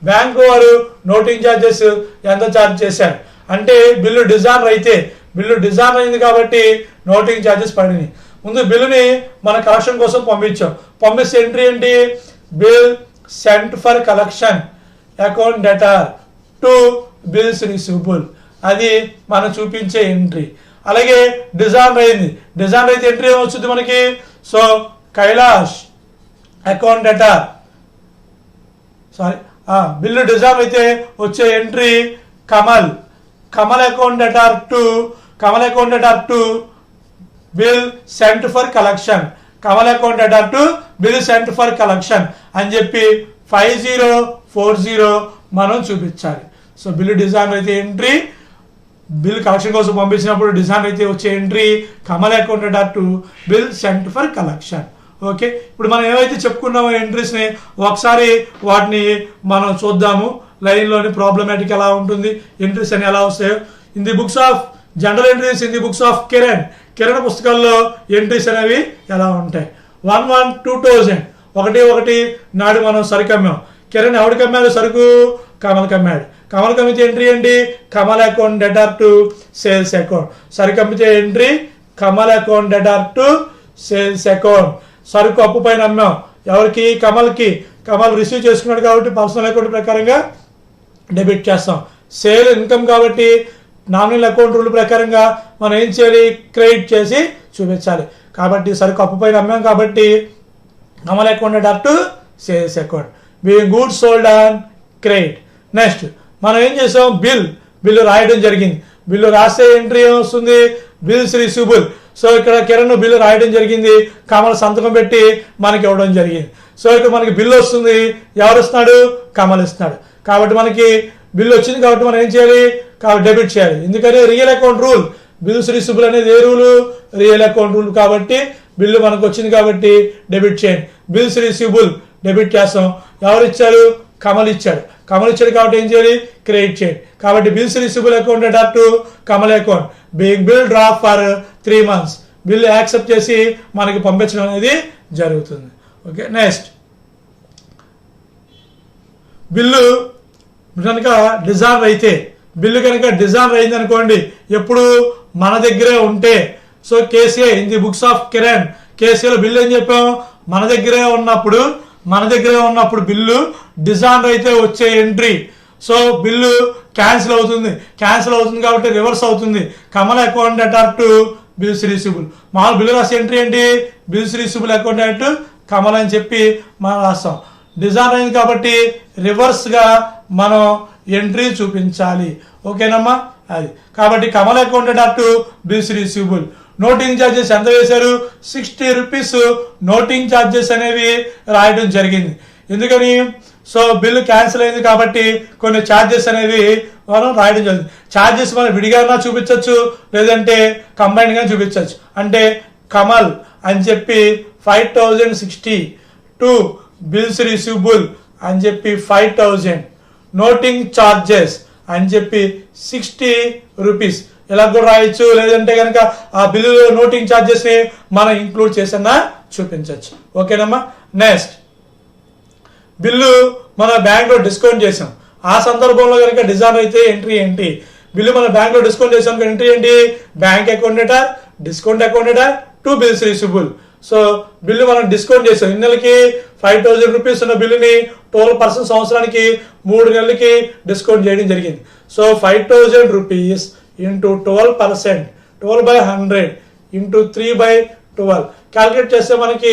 బ్యాంకు వారు నోటింగ్ ఛార్జెస్ ఎంత ఛార్జ్ చేశారు అంటే బిల్లు డిజానర్ అయింది కాబట్టి నోటింగ్ ఛార్జెస్ పడినాయి. ముందు బిల్లుని మన కలెక్షన్ కోసం పంపించాం. పంపిస్తే ఎంట్రీ ఏంటి? Bill sent for collection account debtor to bills receivable. అది మనం చూపించే ఎంట్రీ. అలాగే డిజానర్ అయింది, డిజానర్ అయితే ఎంట్రీ ఏమొచ్చుద్ది మనకి, so Kailash account debtor sorry bill dishonour అయితే వచ్చే entry Kamal, Kamal account debtor to bill sent for collection, Kamal account debtor to bill sent for collection అని చెప్పి 5040 మనం చూపించాలి. సో బిల్లు డిజానర్ అయితే ఎంట్రీ, బిల్ కలెక్షన్ కోసం పంపించినప్పుడు డిజానర్ అయితే వచ్చే entry Kamal account debtor to bill sent for collection. Okay, ఇప్పుడు మనం ఏవైతే చెప్పుకున్నామో ఎంట్రీస్ని ఒకసారి వాటిని మనం చూద్దాము. లైన్లోని ప్రాబ్లమాటిక్ ఎలా ఉంటుంది, ఎంట్రీస్ అని ఎలా వస్తాయో. In the books of general entries in the books of Kiran పుస్తకాల్లో ఎంట్రీస్ అనేవి ఎలా ఉంటాయి. 1/1/2000 1 నాడు మనం సరుకు అమ్మాం. కిరణ్ ఎవరికి అమ్మాడు సరుకు, కమల్కి అమ్మాడు. కమల్కి అమ్మితే ఎంట్రీ ఏంటి, Kamal account debtor to sales account. సరుకు అమ్మితే entry Kamal account debtor to sales account. సరుకు అప్పు పైన అమ్మాం, ఎవరికి, కమల్కి. కమల్ రిసీవ్ చేసుకున్నాడు కాబట్టి పర్సనల్ అకౌంట్ ప్రకారంగా డెబిట్ చేస్తాం. సేల్ ఇన్కమ్ కాబట్టి నామినల్ అకౌంట్ రూల్ ప్రకారంగా మనం ఏం చేయాలి, క్రెడిట్ చేసి చూపించాలి. కాబట్టి సరుకు అప్పు పైన అమ్మాం కాబట్టి Kamal account debtor to sales account. Being goods sold on credit. Next మనం ఏం చేసాం, బిల్లు రాయడం జరిగింది. బిల్లు రాసే ఎంట్రీ ఏమొస్తుంది, బిల్స్ రిసీవబుల్. సో ఇక్కడ కిరణ్ బిల్లు రాయడం జరిగింది, కమల్ సంతకం పెట్టి మనకి ఇవ్వడం జరిగింది. సో ఇక్కడ మనకి బిల్లు వస్తుంది, ఎవరు ఇస్తున్నాడు, కమల్ ఇస్తున్నాడు. కాబట్టి మనకి బిల్లు వచ్చింది కాబట్టి మనం ఏం చేయాలి, డెబిట్ చేయాలి. ఎందుకని real account rule, bills receivable అనేది ఏ రూలు, రియల్ అకౌంట్ రూల్. కాబట్టి బిల్లు మనకు వచ్చింది కాబట్టి డెబిట్ చేయండి. బిల్స్ రిసీవబుల్ డెబిట్ చేస్తాం, ఎవరు ఇచ్చారు, కమల్ ఇచ్చాడు. కమల్ ఇచ్చాడు కాబట్టి ఏం చేయాలి, క్రెడిట్ చేయండి. కాబట్టి bills receivable account debtor to Kamal account. Being bill drawn for 3 months. Bill accept చేసి మనకి పంపించడం అనేది జరుగుతుంది. ఓకే, నెక్స్ట్ బిల్లు కనుక డిజానర్ అయితే, బిల్లు కనుక డిజానర్ అయింది అనుకోండి, ఎప్పుడు మన దగ్గరే ఉంటే. So case A in the books of Kiran, కేసీఏలో బిల్లు ఏం చెప్పాం, మన దగ్గరే ఉన్నప్పుడు బిల్లు డిజానర్ అయితే వచ్చే ఎంట్రీ. సో బిల్లు క్యాన్సిల్ అవుతుంది కాబట్టి రివర్స్ అవుతుంది. Kamal account debtor to bills receivable. మామూలు బిల్లు రాసే ఎంట్రీ ఏంటి, bills receivable account debtor to Kamal అని చెప్పి మనం రాస్తాం. డిజానర్ అయింది కాబట్టి రివర్స్ గా మనం ఎంట్రీ చూపించాలి. ఓకేనమ్మా, అది కాబట్టి Kamal account debtor to bills receivable. Noting charges ఎంత వేశారు, 60 రూపీస్ నోటింగ్ ఛార్జెస్ అనేవి రాయడం జరిగింది. ఎందుకని, సో బిల్లు క్యాన్సిల్ అయింది కాబట్టి కొన్ని ఛార్జెస్ అనేవి మనం రాయడం జరిగింది. ఛార్జెస్ మనం విడిగా చూపించవచ్చు, లేదంటే కంబైన్ గా చూపించవచ్చు. అంటే కమల్ అని చెప్పి 5060 టు బిల్స్ రిసీవబుల్ అని చెప్పి 5000, నోటింగ్ ఛార్జెస్ అని చెప్పి 60 రూపీస్ ఇలా కూడా రాయొచ్చు. లేదంటే కనుక ఆ బిల్లులో నోటింగ్ ఛార్జెస్ ని మనం ఇంక్లూడ్ చేసినా చూపించవచ్చు. ఓకేనమ్మా, నెక్స్ట్ బిల్లు మన బ్యాంక్ లో డిస్కౌంట్ చేసాం. ఆ సందర్భంలో కనుక డిజానర్ అయితే ఎంట్రీ ఏంటి, బిల్లు మన బ్యాంక్ లో డిస్కౌంట్ చేసాం ఎంట్రీ ఏంటి, bank account debtor, discount account debtor to bills receivable. So bill మనం డిస్కౌంట్ చేసాం. నెలకి 5000 రూపీస్ ఉన్న బిల్లుని 12% సంవత్సరానికి 3 నెలలకి డిస్కౌంట్ చేయడం జరిగింది. So 5000 rupees into 12%, 12/100 into 3/12 calculate చేస్తే మనకి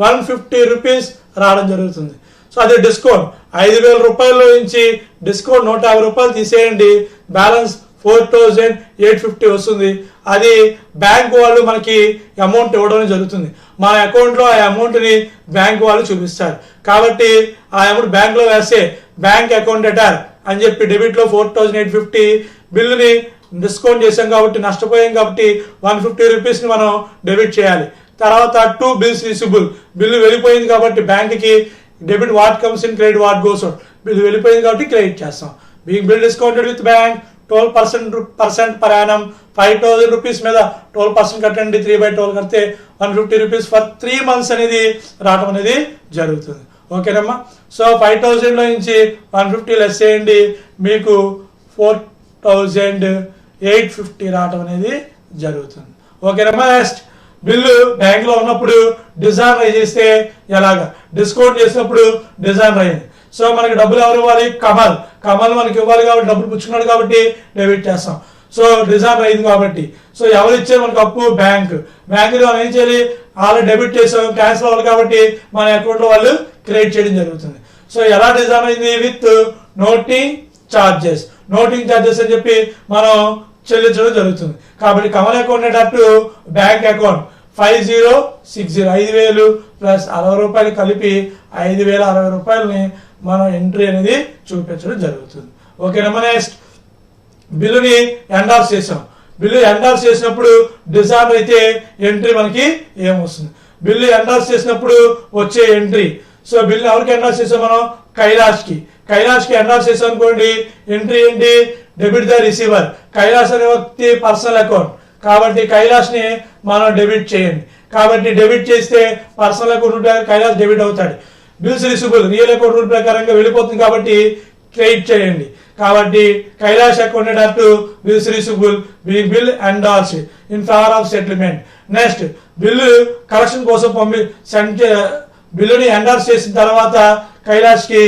150 రూపీస్ రావడం జరుగుతుంది. సో అది డిస్కౌంట్. 5000 రూపాయల్లో నుంచి డిస్కౌంట్ 150 రూపాయలు తీసేయండి, బ్యాలెన్స్ 4850 వస్తుంది. అది బ్యాంక్ వాళ్ళు మనకి అమౌంట్ ఇవ్వడం జరుగుతుంది. మన అకౌంట్లో ఆ అమౌంట్ని బ్యాంక్ వాళ్ళు చూపిస్తారు. కాబట్టి ఆ అమౌంట్ బ్యాంక్లో వేస్తే బ్యాంక్ అకౌంట్ డేటార్ అని చెప్పి డెబిట్లో 4850, బిల్లుని డిస్కౌంట్ చేసాం కాబట్టి నష్టపోయాం కాబట్టి 150 రూపీస్ని మనం డెబిట్ చేయాలి. తర్వాత 2 బిల్స్ రిసీవబుల్, బిల్లు వెళ్ళిపోయింది కాబట్టి బ్యాంక్కి debit what comes in, credit what goes out. Bill వెళ్ళిపోయింది కాబట్టి క్రెడిట్ చేస్తాం. Being bill discounted with bank 12% per annum, 5000 rupees మీద 12% కట్టండి, 3/12 కడితే 150 రూపీస్ ఫర్ 3 months అనేది రావడం అనేది జరుగుతుంది. ఓకేనమ్మా, సో 5000 లో నుంచి 150 లెస్ చేయండి, మీకు 4850 రావడం అనేది జరుగుతుంది. ఓకేనమ్మా, నెక్స్ట్ బిల్లు బ్యాంక్ లో ఉన్నప్పుడు డిజానర్ చేస్తే ఎలాగా, డిస్కౌంట్ చేసినప్పుడు డిజానర్ అయింది. సో మనకి డబ్బులు ఎవరు ఇవ్వాలి, కమల్ మనకి ఇవ్వాలి కాబట్టి డబ్బులు పుచ్చుకున్నాడు కాబట్టి డెబిట్ చేస్తాం. సో డిజాల్వ్ అయింది కాబట్టి. సో ఎవరు ఇచ్చారు మనకు అప్పు? బ్యాంక్ మనం ఏం చేయాలి? ఆల్రెడీ డెబిట్ చేసాం, క్యాన్సిల్ అవ్వాలి కాబట్టి మన అకౌంట్ లో వాళ్ళు క్రెడిట్ చేయడం జరుగుతుంది. సో ఎలా డిజాల్వ్ అయింది? విత్ నోటింగ్ ఛార్జెస్ అని చెప్పి మనం చెల్లించడం జరుగుతుంది. కాబట్టి కమల్ అకౌంట్ అటు బ్యాంక్ అకౌంట్ 5060 5,000 ప్లస్ 60 రూపాయలు కలిపి 5,060 రూపాయలని మనం ఎంట్రీ అనేది చూపించడం జరుగుతుంది. ఓకేనా? నెక్స్ట్ బిల్లుని ఎండార్స్ చేసాం. బిల్లు ఎండార్స్ చేసినప్పుడు డిజాల్వ్ అయితే ఎంట్రీ మనకి ఏమొస్తుంది? బిల్లు ఎండార్స్ చేసినప్పుడు వచ్చే ఎంట్రీ. సో బిల్లు ఎవరికి ఎండార్స్ చేసాం? మనం కైలాష్కి ఎండార్స్ చేసాం అనుకోండి. ఎంట్రీ ఏంటి? Debit the receiver. కైలాష్ అనే వ్యక్తి పర్సనల్ అకౌంట్ కాబట్టి కైలాష్ ని మనం డెబిట్ చేయండి. కాబట్టి డెబిట్ చేస్తే పర్సనల్ అకౌంట్ కైలాష్ డెబిట్ అవుతాడు. Bills receivable real account rule ప్రకారంగా వెళ్ళిపోతుంది కాబట్టి క్రెడిట్ చేయండి. కాబట్టి కైలాష్ అకౌంట్ అటు bills receivable bill endorse in favour of settlement. Next bill collection కోసం బిల్లుని ఎండార్స్ చేసిన తర్వాత కైలాష్ కి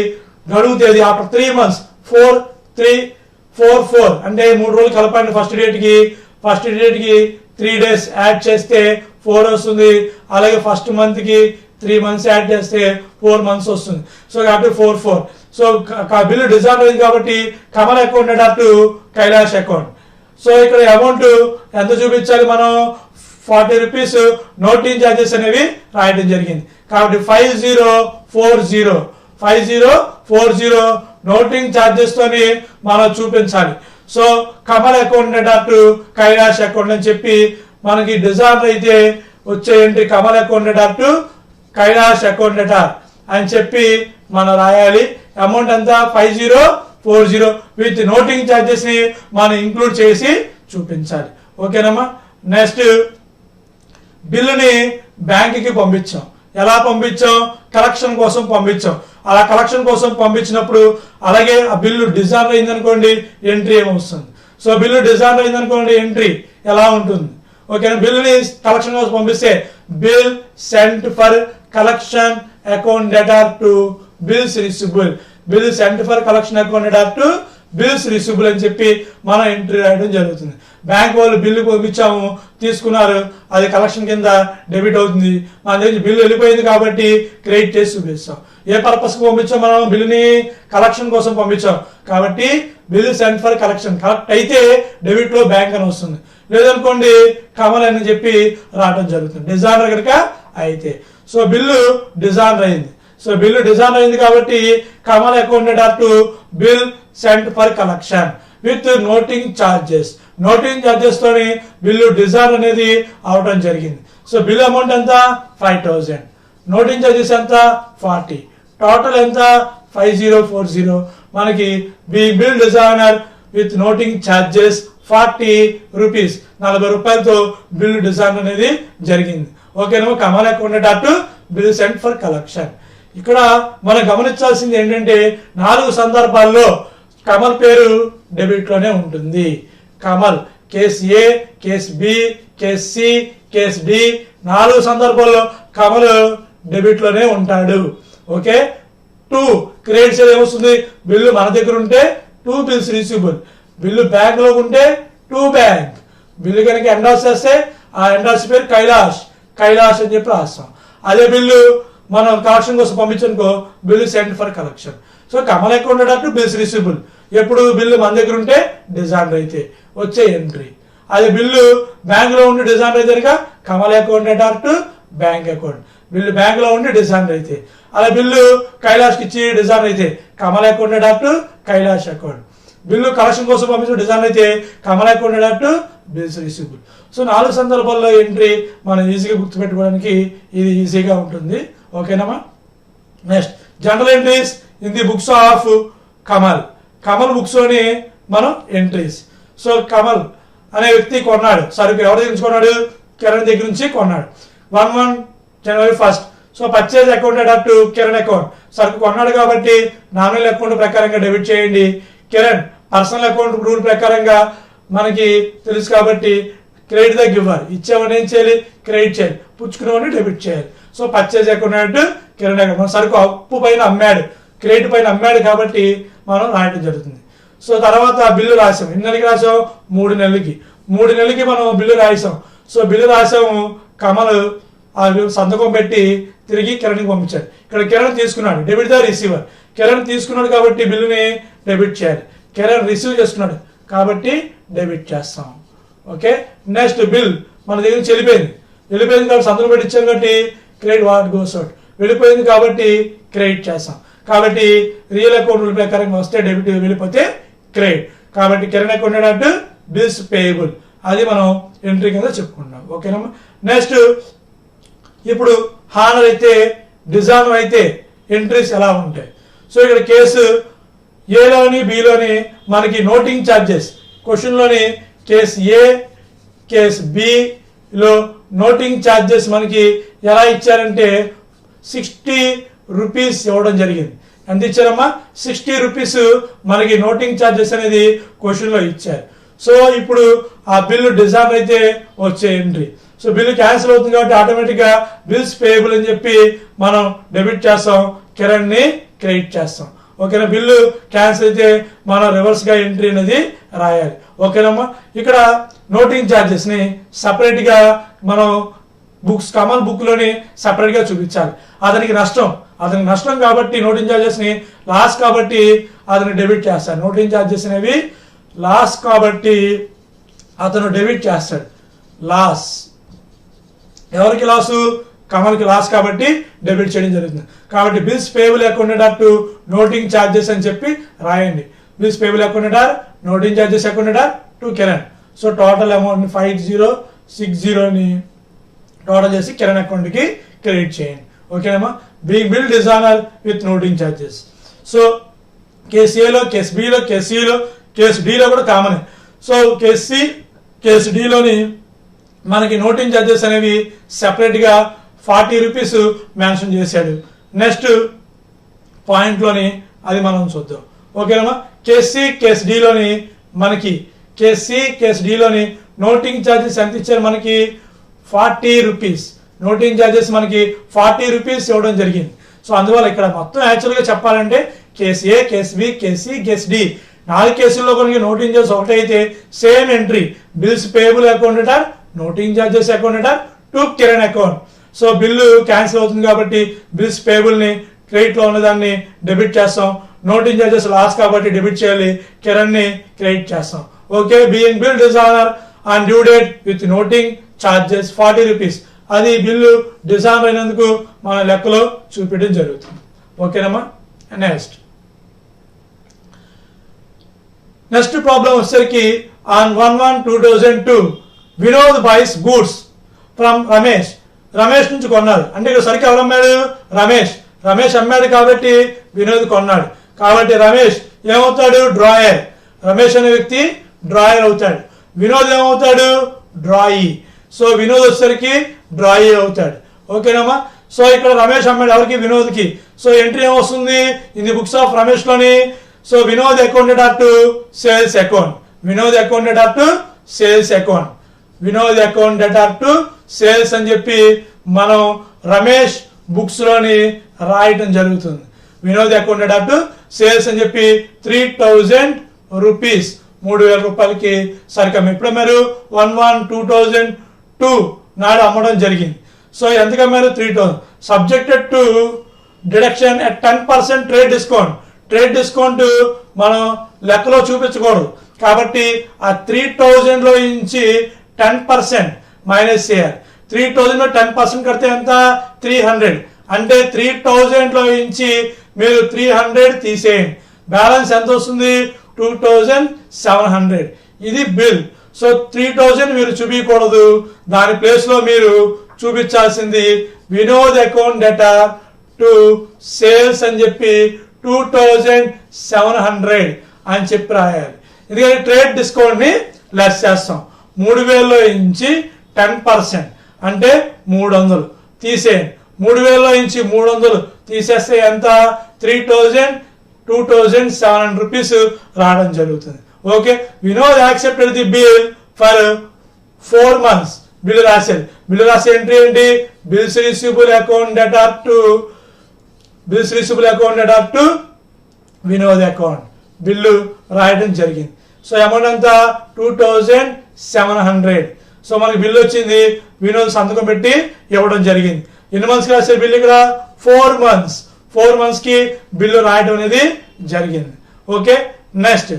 గడువు తేదీ ఆఫ్టర్ 3 months 4 అంటే 3 రోజులు కలపండి. ఫస్ట్ డేట్ కి 3 days యాడ్ చేస్తే 4 వస్తుంది. అలాగే ఫస్ట్ మంత్ కి 3 months యాడ్ చేస్తే 4 months వస్తుంది. సో కాబట్టి 4. సో బిల్లు డిజాల్వ్ అయింది కాబట్టి కమల్ అకౌంట్ అటు కైలాష్ అకౌంట్. సో ఇక్కడ అమౌంట్ ఎంత చూపించాలి? మనం 40 రూపీస్ నోటింగ్ ఛార్జెస్ అనేవి రాయడం జరిగింది. కాబట్టి 5040 నోటింగ్ ఛార్జెస్ తోని మనం చూపించాలి. సో కమల్ అకౌంట్ అటు కైలాష్ అకౌంట్ అని చెప్పి మనకి డిజాల్వ్ అయితే వచ్చే ఎంట్రీ కమల్ అకౌంట్ అటు కైలాష్ అకౌంట్ అని చెప్పి మనం రాయాలి. అమౌంట్ అంతా 5040 విత్ నోటింగ్ ఛార్జెస్ ని మనం ఇంక్లూడ్ చేసి చూపించాలి. ఓకేనమ్మా? నెక్స్ట్ బిల్లుని బ్యాంక్ కి పంపించాం. ఎలా పంపించాం? కలెక్షన్ కోసం పంపించాం. అలా కలెక్షన్ కోసం పంపించినప్పుడు అలాగే ఆ బిల్లు డిజాల్వ్ అయింది అనుకోండి ఎంట్రీ ఏమొస్తుంది? సో బిల్లు డిజాల్వ్ అయింది అనుకోండి ఎంట్రీ ఎలా ఉంటుంది? ఓకేనా? బిల్లుని కలెక్షన్ కోసం పంపిస్తే bill sent for collection account data to bills receivable. Bill sent for collection account data to bills receivable అని చెప్పి మనం ఎంట్రీ రాయడం జరుగుతుంది. బ్యాంక్ వాళ్ళు బిల్లు పంపించాము, తీసుకున్నారు, అది కలెక్షన్ కింద డెబిట్ అవుతుంది. మన దగ్గర బిల్లు వెళ్ళిపోయింది కాబట్టి క్రెడిట్ చేసి చూపిస్తాం. ఏ పర్పస్ కి పంపించాం? మనం బిల్లుని కలెక్షన్ కోసం పంపించాం కాబట్టి bill sent for collection correct అయితే డెబిట్ లో బ్యాంక్ అని వస్తుంది. లేదనుకోండి కమల్ అని చెప్పి రావడం జరుగుతుంది డిజాల్వ్ కనుక అయితే. సో బిల్లు డిజాల్వ్ అయింది. సో బిల్లు డిజాల్వ్ అయింది కాబట్టి కమల్ అకౌంట్ అటు bill sent for collection with noting charges తోని బిల్లు డిజాల్వ్ అనేది అవడం జరిగింది. సో బిల్ అమౌంట్ ఎంత? 5000. నోటింగ్ ఛార్జెస్ ఎంత? 40. టోటల్ ఎంత? 5040. మనకి bill dishonour with noting charges 40 rupees 40 రూపాయలతో బిల్లు డిజాల్వ్ అనేది జరిగింది. ఓకేనా? కమల్ అకౌంట్ అటు బిల్ సెంట్ ఫర్ కలెక్షన్. ఇక్కడ మనం గమనించాల్సింది ఏంటంటే 4 సందర్భాల్లో కమల్ పేరు డెబిట్ లోనే ఉంటుంది. Kamal case A, case B, case C, case D 4 సందర్భాల్లో కమల్ డెబిట్ లోనే ఉంటాడు. ఓకే? 2 క్రెడిట్స్ ఏమొస్తుంది? బిల్లు మన దగ్గర ఉంటే 2 బిల్స్ రిసీవబుల్. బిల్లు బ్యాంక్ లో ఉంటే 2 బ్యాంక్. బిల్లు కనుక ఎండార్స్ చేస్తే ఆ ఎండార్స్ పేరు కైలాష్ అని చెప్పి రాస్తాం. అదే బిల్లు మనం కలెక్షన్ కోసం పంపించనుకో bill sent for collection. So Kamal account అటు బిల్స్ రిసీవబుల్. ఎప్పుడు బిల్లు మన దగ్గర ఉంటే డిజాల్వ్ అయితే వచ్చే ఎంట్రీ. అదే బిల్లు బ్యాంక్ లో ఉండి డిజాల్వ్ అయితే కనుక కమల్ అకౌంట్ అటు బ్యాంక్ అకౌంట్. బిల్లు బ్యాంక్ లో ఉండి డిజాల్వ్ అయితే. అలా బిల్లు కైలాష్కి ఇచ్చి డిజాల్వ్ అయితే కమల్ అకౌంట్ అటు కైలాష్ అకౌంట్. బిల్లు కలెక్షన్ కోసం పంపించిన డిజాల్వ్ అయితే కమల్ అకౌంట్ అటు బిల్స్ రిసీవబుల్. సో 4 సందర్భాల్లో ఎంట్రీ మనం ఈజీగా గుర్తుపెట్టుకోవడానికి ఇది ఈజీగా ఉంటుంది. ఓకేనమ్మా? Next general entries in the books of Kamal books లోని మనం ఎంట్రీస్. సో కమల్ అనే వ్యక్తి కొన్నాడు సరుకు. ఎవరి దగ్గర నుంచి కొన్నాడు? కిరణ్ దగ్గర నుంచి కొన్నాడు. 1 January 1st. So purchase account అటు కిరణ్ అకౌంట్. సరుకు కొన్నాడు కాబట్టి నామినల్ అకౌంట్ ప్రకారంగా డెబిట్ చేయండి. కిరణ్ పర్సనల్ అకౌంట్ రూల్ ప్రకారంగా మనకి తెలుసు కాబట్టి క్రెడిట్ ద గివర్. ఇచ్చేవాడిని ఏం చేయాలి? క్రెడిట్ చేయాలి. పుచ్చుకునేవాడిని డెబిట్ చేయాలి. సో పర్చేజ్ అకౌంట్ అటు కిరణ్ అకౌంట్. మన సరుకు అప్పు పైన అమ్మాడు, క్రెడిట్ పైన అమ్మాడు కాబట్టి మనం రాయటం జరుగుతుంది. సో తర్వాత బిల్లు రాసాం. ఎన్ని నెలలకి రాసాం? 3 నెలలకి. 3 నెలలకి మనం బిల్లు రాసాం. సో బిల్లు రాసాము, కమల్ ఆ సంతకం పెట్టి తిరిగి కిరణ్కి పంపించాడు. ఇక్కడ కిరణ్ తీసుకున్నాడు, డెబిట్ ద రిసీవర్. కిరణ్ తీసుకున్నాడు కాబట్టి బిల్లుని డెబిట్ చేయాలి. కిరణ్ రిసీవ్ చేసుకున్నాడు కాబట్టి డెబిట్ చేస్తాం. ఓకే, నెక్స్ట్ బిల్ మన దగ్గర నుంచి వెళ్ళిపోయింది కాబట్టి సంతకం పెట్టి ఇచ్చాం కాబట్టి క్రెడిట్ వాట్ గోస్ అవుట్. వెళ్ళిపోయింది కాబట్టి క్రెడిట్ చేస్తాం. కాబట్టి రియల్ అకౌంట్ రూల్ ప్రకారం వస్తే డెబిట్, వెళ్ళిపోతే క్రెడిట్. కాబట్టి కిరణ్ అకౌంట్ అంటే బిల్స్ పేయబుల్, అది మనం ఎంట్రీ కింద చెప్పుకుంటున్నాం. ఓకేనమ్మా. నెక్స్ట్ ఇప్పుడు హానర్ అయితే డిజార్వ్ అయితే ఎంట్రీస్ ఎలా ఉంటాయి? సో ఇక్కడ కేసు ఏలోని బిలోని మనకి noting charges క్వశ్చన్లోని case A case below noting charges మనకి ఎలా ఇచ్చారంటే 60 రూపీస్ ఇవ్వడం జరిగింది. ఎంత ఇచ్చారమ్మా? 60 రూపీస్ మనకి నోటింగ్ ఛార్జెస్ అనేది క్వశ్చన్లో ఇచ్చారు. సో ఇప్పుడు ఆ బిల్లు డిజార్వ్ అయితే వచ్చే ఎంట్రీ. సో బిల్లు క్యాన్సిల్ అవుతుంది కాబట్టి ఆటోమేటిక్గా బిల్స్ పేయబుల్ అని చెప్పి మనం డెబిట్ చేస్తాం, కిరణ్ని క్రెడిట్ చేస్తాం. ఓకేనా. బిల్లు క్యాన్సిల్ అయితే మనం రివర్స్గా ఎంట్రీ అనేది రాయాలి. ఓకేనమ్మా. ఇక్కడ నోటింగ్ ఛార్జెస్ని సపరేట్గా మనం కమల్ బుక్లోని సపరేట్గా చూపించాలి. అతనికి నష్టం కాబట్టి నోటింగ్ ఛార్జెస్ని లాస్ కాబట్టి అతను డెబిట్ చేస్తాడు. నోటింగ్ ఛార్జెస్ అనేవి లాస్ కాబట్టి అతను డెబిట్ చేస్తాడు. లాస్ ఎవరికి లాసు? కమల్కి లాస్ కాబట్టి డెబిట్ చేయడం జరుగుతుంది. కాబట్టి bills payable accounted are to noting charges అని చెప్పి రాయండి. Bills payable accounted are noting charges accounted are to Kiran. So total amount 5060ని టోటల్ చేసి కిరణ్ అకౌంట్కి క్రెడిట్ చేయండి. ఓకేనమ్మా. Being bill dishonour with noting charges. So case ఏలో, కేసు బిలో, కేసు సిలో, కేసు డిలో కూడా common. So case C, case డిలోని మనకి నోటింగ్ ఛార్జెస్ అనేవి సెపరేట్గా 40 రూపీస్ మెన్షన్ చేశాడు. నెక్స్ట్ పాయింట్లోని అది మనం చూద్దాం. ఓకేనమ్మా. కేసు సి, కేసు డిలోని మనకి కేసు సి, కేసు డిలోని నోటింగ్ ఛార్జెస్ ఎంత ఇచ్చారు? మనకి 40 రూపీస్. నోటింగ్ ఛార్జెస్ మనకి 40 రూపీస్ ఇవ్వడం జరిగింది. సో అందువల్ల ఇక్కడ మొత్తం యాక్చువల్గా చెప్పాలంటే case A, case B, case C, case D 4 కేసుల్లో మనకి నోటింగ్ ఛార్జెస్ ఒకటైతే same entry bills payable accounted are noting charges accounted are to Kiran account. So bill cancel అవుతుంది కాబట్టి బిల్స్ పేయబుల్ని క్రెడిట్లో ఉన్నదాన్ని డెబిట్ చేస్తాం. నోటింగ్ ఛార్జెస్ లాస్ కాబట్టి డెబిట్ చేయాలి, కిరణ్ని క్రెడిట్ చేస్తాం. Okay. Being bill dishonour on due date with noting charges 40 rupees, అది బిల్లు డిజానర్ అయినందుకు మన లెక్కలో చూపించడం జరుగుతుంది. ఓకేనమ్మా. నెక్స్ట్ ప్రాబ్లం వచ్చేసరికి on 1/1/2002 Vinod buys goods from Ramesh నుంచి కొన్నాడు. అంటే ఇక్కడ సరికి ఎవరు అమ్మాడు? రమేష్ అమ్మాడు కాబట్టి వినోద్ కొన్నాడు. కాబట్టి రమేష్ ఏమవుతాడు? డ్రాయర్. రమేష్ అనే వ్యక్తి డ్రాయర్ అవుతాడు. వినోద్ ఏమవుతాడు? డ్రాయి. సో వినోద్ వచ్చేసరికి డ్రాయి అవుతాడు. ఓకేనమ్మా. సో ఇక్కడ రమేష్ అమ్మాడు ఎవరికి? వినోద్కి. సో ఎంట్రీ ఏమొస్తుంది ఇన్ ది బుక్స్ ఆఫ్ రమేష్లోని? So Vinod accounted are to sales account. Vinod accounted are to sales account. Vinod accounted are to sales అని చెప్పి మనం రమేష్ బుక్స్ లోని రాయటం జరుగుతుంది. Vinod accounted are to sales అని చెప్పి 3000 రూపీస్ 3000 రూపాయలకి సరికం ఎప్పుడు అమ్మారు? 1/1/2002 నాడు అమ్మడం జరిగింది. సో ఎంతకు అమ్మారు? 3000. Subjected to deduction at 10% trade discount. Trade discount మనం లెక్కలో చూపించకూడదు కాబట్టి ఆ 3000 లో నుంచి 10% మైనస్ చేయాలి. 3000 లో 10% కడితే ఎంత? 300. అంటే 3000 లో నుంచి మీరు 300 తీసేయండి. బ్యాలెన్స్ ఎంత వస్తుంది? 2700. ఇది బిల్. సో 3000 మీరు చూపించకూడదు, దాని ప్లేస్ లో మీరు చూపించాల్సింది Vinod account data to sales అని చెప్పి 2700 అని చెప్పి రాయాలి. ఎందుకంటే ట్రేడ్ డిస్కౌంట్ ని లెస్ చేస్తాం. 3000 లో నుంచి 10% అంటే 300 తీసేయండి. 3000 నుంచి 300 తీసేస్తే ఎంత? 2700 రూపీస్ రావడం జరుగుతుంది. Okay. Vinod accepted the bill for 4 months. Bill రాశారు. బిల్ రాసే ఎంట్రీ ఏంటి? Bills receivable account data to Vinod account. Bill రాయడం జరిగింది. సో అమౌంట్ ఎంత 2700. సో మనకి బిల్లు వచ్చింది, వినోద్ సంతకం పెట్టి ఇవ్వడం జరిగింది. ఎన్ని మంత్స్కి రాశారు బిల్లు ఇక్కడ? 4 months. 4 months కి బిల్లు రాయడం అనేది జరిగింది. Okay, next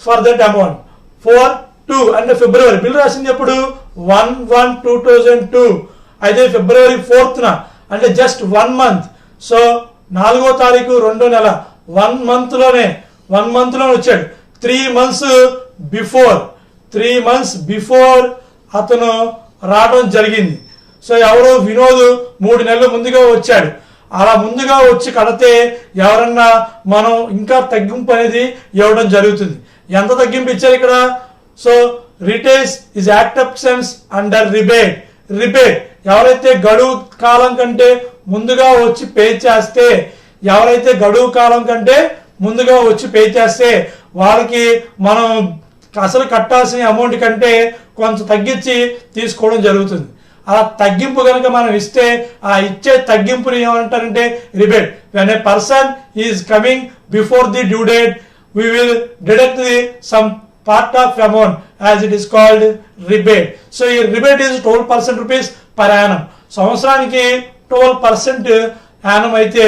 for that amount 4/2 అంటే ఫిబ్రవరి బిల్లు రాసింది ఎప్పుడు? 1/1/2002. అయితే ఫిబ్రవరి 4th అంటే జస్ట్ 1 month. సో 4వ తారీఖు 2వ నెల 1 month లోనే వచ్చాడు. 3 months బిఫోర్ అతను రావడం జరిగింది. సో ఎవరు? వినోద్ 3 నెలలు ముందుగా వచ్చాడు. అలా ముందుగా వచ్చి కడితే ఎవరన్నా మనం ఇంకా తగ్గింపు అనేది ఇవ్వడం జరుగుతుంది. ఎంత తగ్గింపు ఇచ్చారు ఇక్కడ? So retails is acceptance under rebate ఎవరైతే గడువు కాలం కంటే ముందుగా వచ్చి పే చేస్తే వాళ్ళకి మనం అసలు కట్టాల్సిన అమౌంట్ కంటే కొంచెం తగ్గించి తీసుకోవడం జరుగుతుంది. అలా తగ్గింపు కనుక మనం ఇస్తే ఆ ఇచ్చే తగ్గింపుని ఏమంటారంటే rebate. When a person is coming before the due date we will deduct some part of amount as it is called rebate. So your rebate is 12% rupees per annum. సంవత్సరానికి 12% యానం అయితే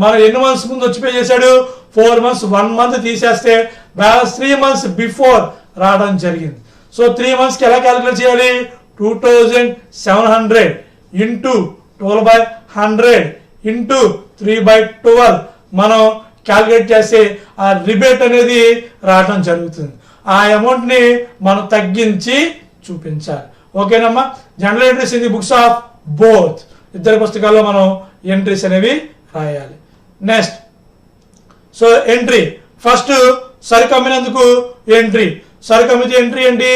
మనం ఎన్ని మంత్స్ ముందు వచ్చి పే చేశాడు? 4 months. 1 month తీసేస్తే balance 3 months before రావడం జరిగింది. సో 3 months కి ఎలా క్యాలిక్యులేట్ చేయాలి? 2700 ఇంటూ 12/100 ఇంటూ 3/12 మనం క్యాలిక్యులేట్ చేస్తే ఆ రిబేట్ అనేది రావడం జరుగుతుంది. ఆ అమౌంట్ ని మనం తగ్గించి చూపించాలి. ఓకేనమ్మా. General entries in the books of both, ఇద్దరు పుస్తకాల్లో మనం ఎంట్రీస్ అనేవి రాయాలి. నెక్స్ట్ సో ఎంట్రీ ఫస్ట్ సరుకు అమ్మినందుకు ఎంట్రీ. సరుకు అమ్మితే ఎంట్రీ ఏంటి?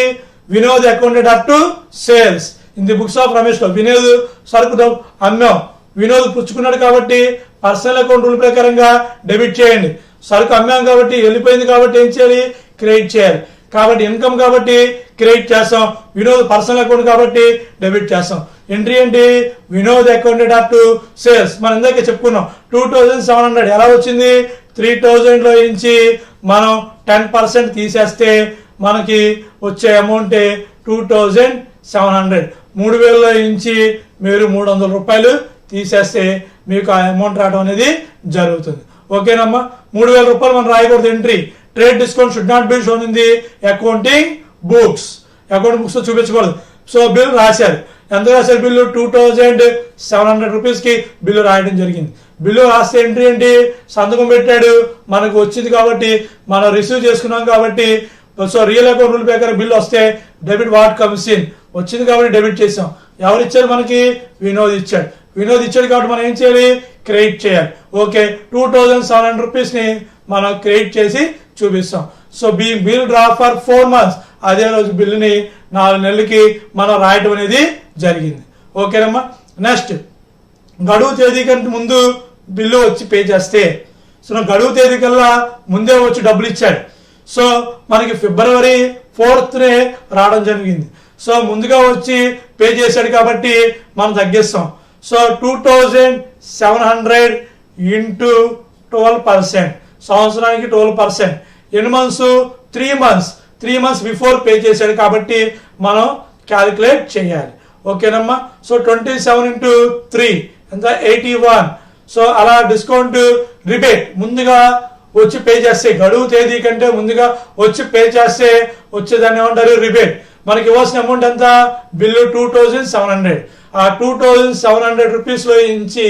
Vinod accounted up to sales. In the books of Ramesh లో వినోద్ సరుకు అమ్మాం, వినోద్ పుచ్చుకున్నాడు కాబట్టి పర్సనల్ అకౌంట్ రూల్ ప్రకారంగా డెబిట్ చేయండి. సరుకు అమ్మాం కాబట్టి వెళ్ళిపోయింది కాబట్టి ఏం చేయాలి? క్రెడిట్ చేయాలి. కాబట్టి ఇన్కమ్ కాబట్టి క్రెడిట్ చేస్తాం, వినోద్ పర్సనల్ అకౌంట్ కాబట్టి డెబిట్ చేస్తాం. ఎంట్రీ ఏంటి? Vinod accounted up to sales. మనం ఇందాక చెప్పుకున్నాం 2700 ఎలా వచ్చింది? 3000 లో నుంచి మనం 10% తీసేస్తే మనకి వచ్చే అమౌంట్ 2700. 3000లో నుంచి మీరు 300 రూపాయలు తీసేస్తే మీకు ఆ అమౌంట్ రావడం అనేది జరుగుతుంది. ఓకేనమ్మా. 3000 రూపాయలు మనం రాయకూడదు entry. Trade discount should not be shown in the accounting books చూపించకూడదు. సో బిల్ రాశారు, ఎంత రాశారు? బిల్లు 2700 రూపీస్ కి బిల్లు రాయడం జరిగింది. బిల్లు రాస్తే ఎంట్రీ ఏంటి? సంతకం పెట్టాడు, మనకు వచ్చింది కాబట్టి మనం రిసీవ్ చేసుకున్నాం కాబట్టి. సో రియల్ అకౌంట్ రూల్ ప్రకారం బిల్లు వస్తే డెబిట్ వాట్ కమ్స్ ఇన్ వచ్చింది కాబట్టి డెబిట్ చేసాం. ఎవరు ఇచ్చారు మనకి? వినోద్ ఇచ్చాడు. వినోద్ ఇచ్చాడు కాబట్టి మనం ఏం చేయాలి? క్రెడిట్ చేయాలి. ఓకే, 2700 రూపీస్ ని మనం క్రెడిట్ చేసి చూపిస్తాం. So bill draw for 4 months. అదే రోజు బిల్లుని 4 నెలలకి మనం రాయటం అనేది జరిగింది. ఓకేనమ్మా. నెక్స్ట్ గడువు తేదీ కంటే ముందు బిల్లు వచ్చి పే చేస్తే, సో గడువు తేదీ కల్లా ముందే వచ్చి డబ్బులు ఇచ్చాడు. సో మనకి ఫిబ్రవరి 4th రావడం జరిగింది. సో ముందుగా వచ్చి పే చేశాడు కాబట్టి మనం తగ్గిస్తాం. సో 2700 ఇంటూ 12%, సంవత్సరానికి 12%. ఎన్ని months? 3 months. 3 months before pay చేశాడు కాబట్టి మనం క్యాలిక్యులేట్ చేయాలి. ఓకేనమ్మా. సో 27 ఇంటూ 3 ఎంత? 81. సో అలా డిస్కౌంట్ రిబేట్ ముందుగా వచ్చి పే చేస్తే, గడువు తేదీ కంటే ముందుగా వచ్చి పే చేస్తే వచ్చేదాన్ని ఏమంటారు? రిబేట్. మనకి ఇవ్వాల్సిన అమౌంట్ ఎంత? బిల్లు 2700. ఆ 2700 రూపీస్ లో నుంచి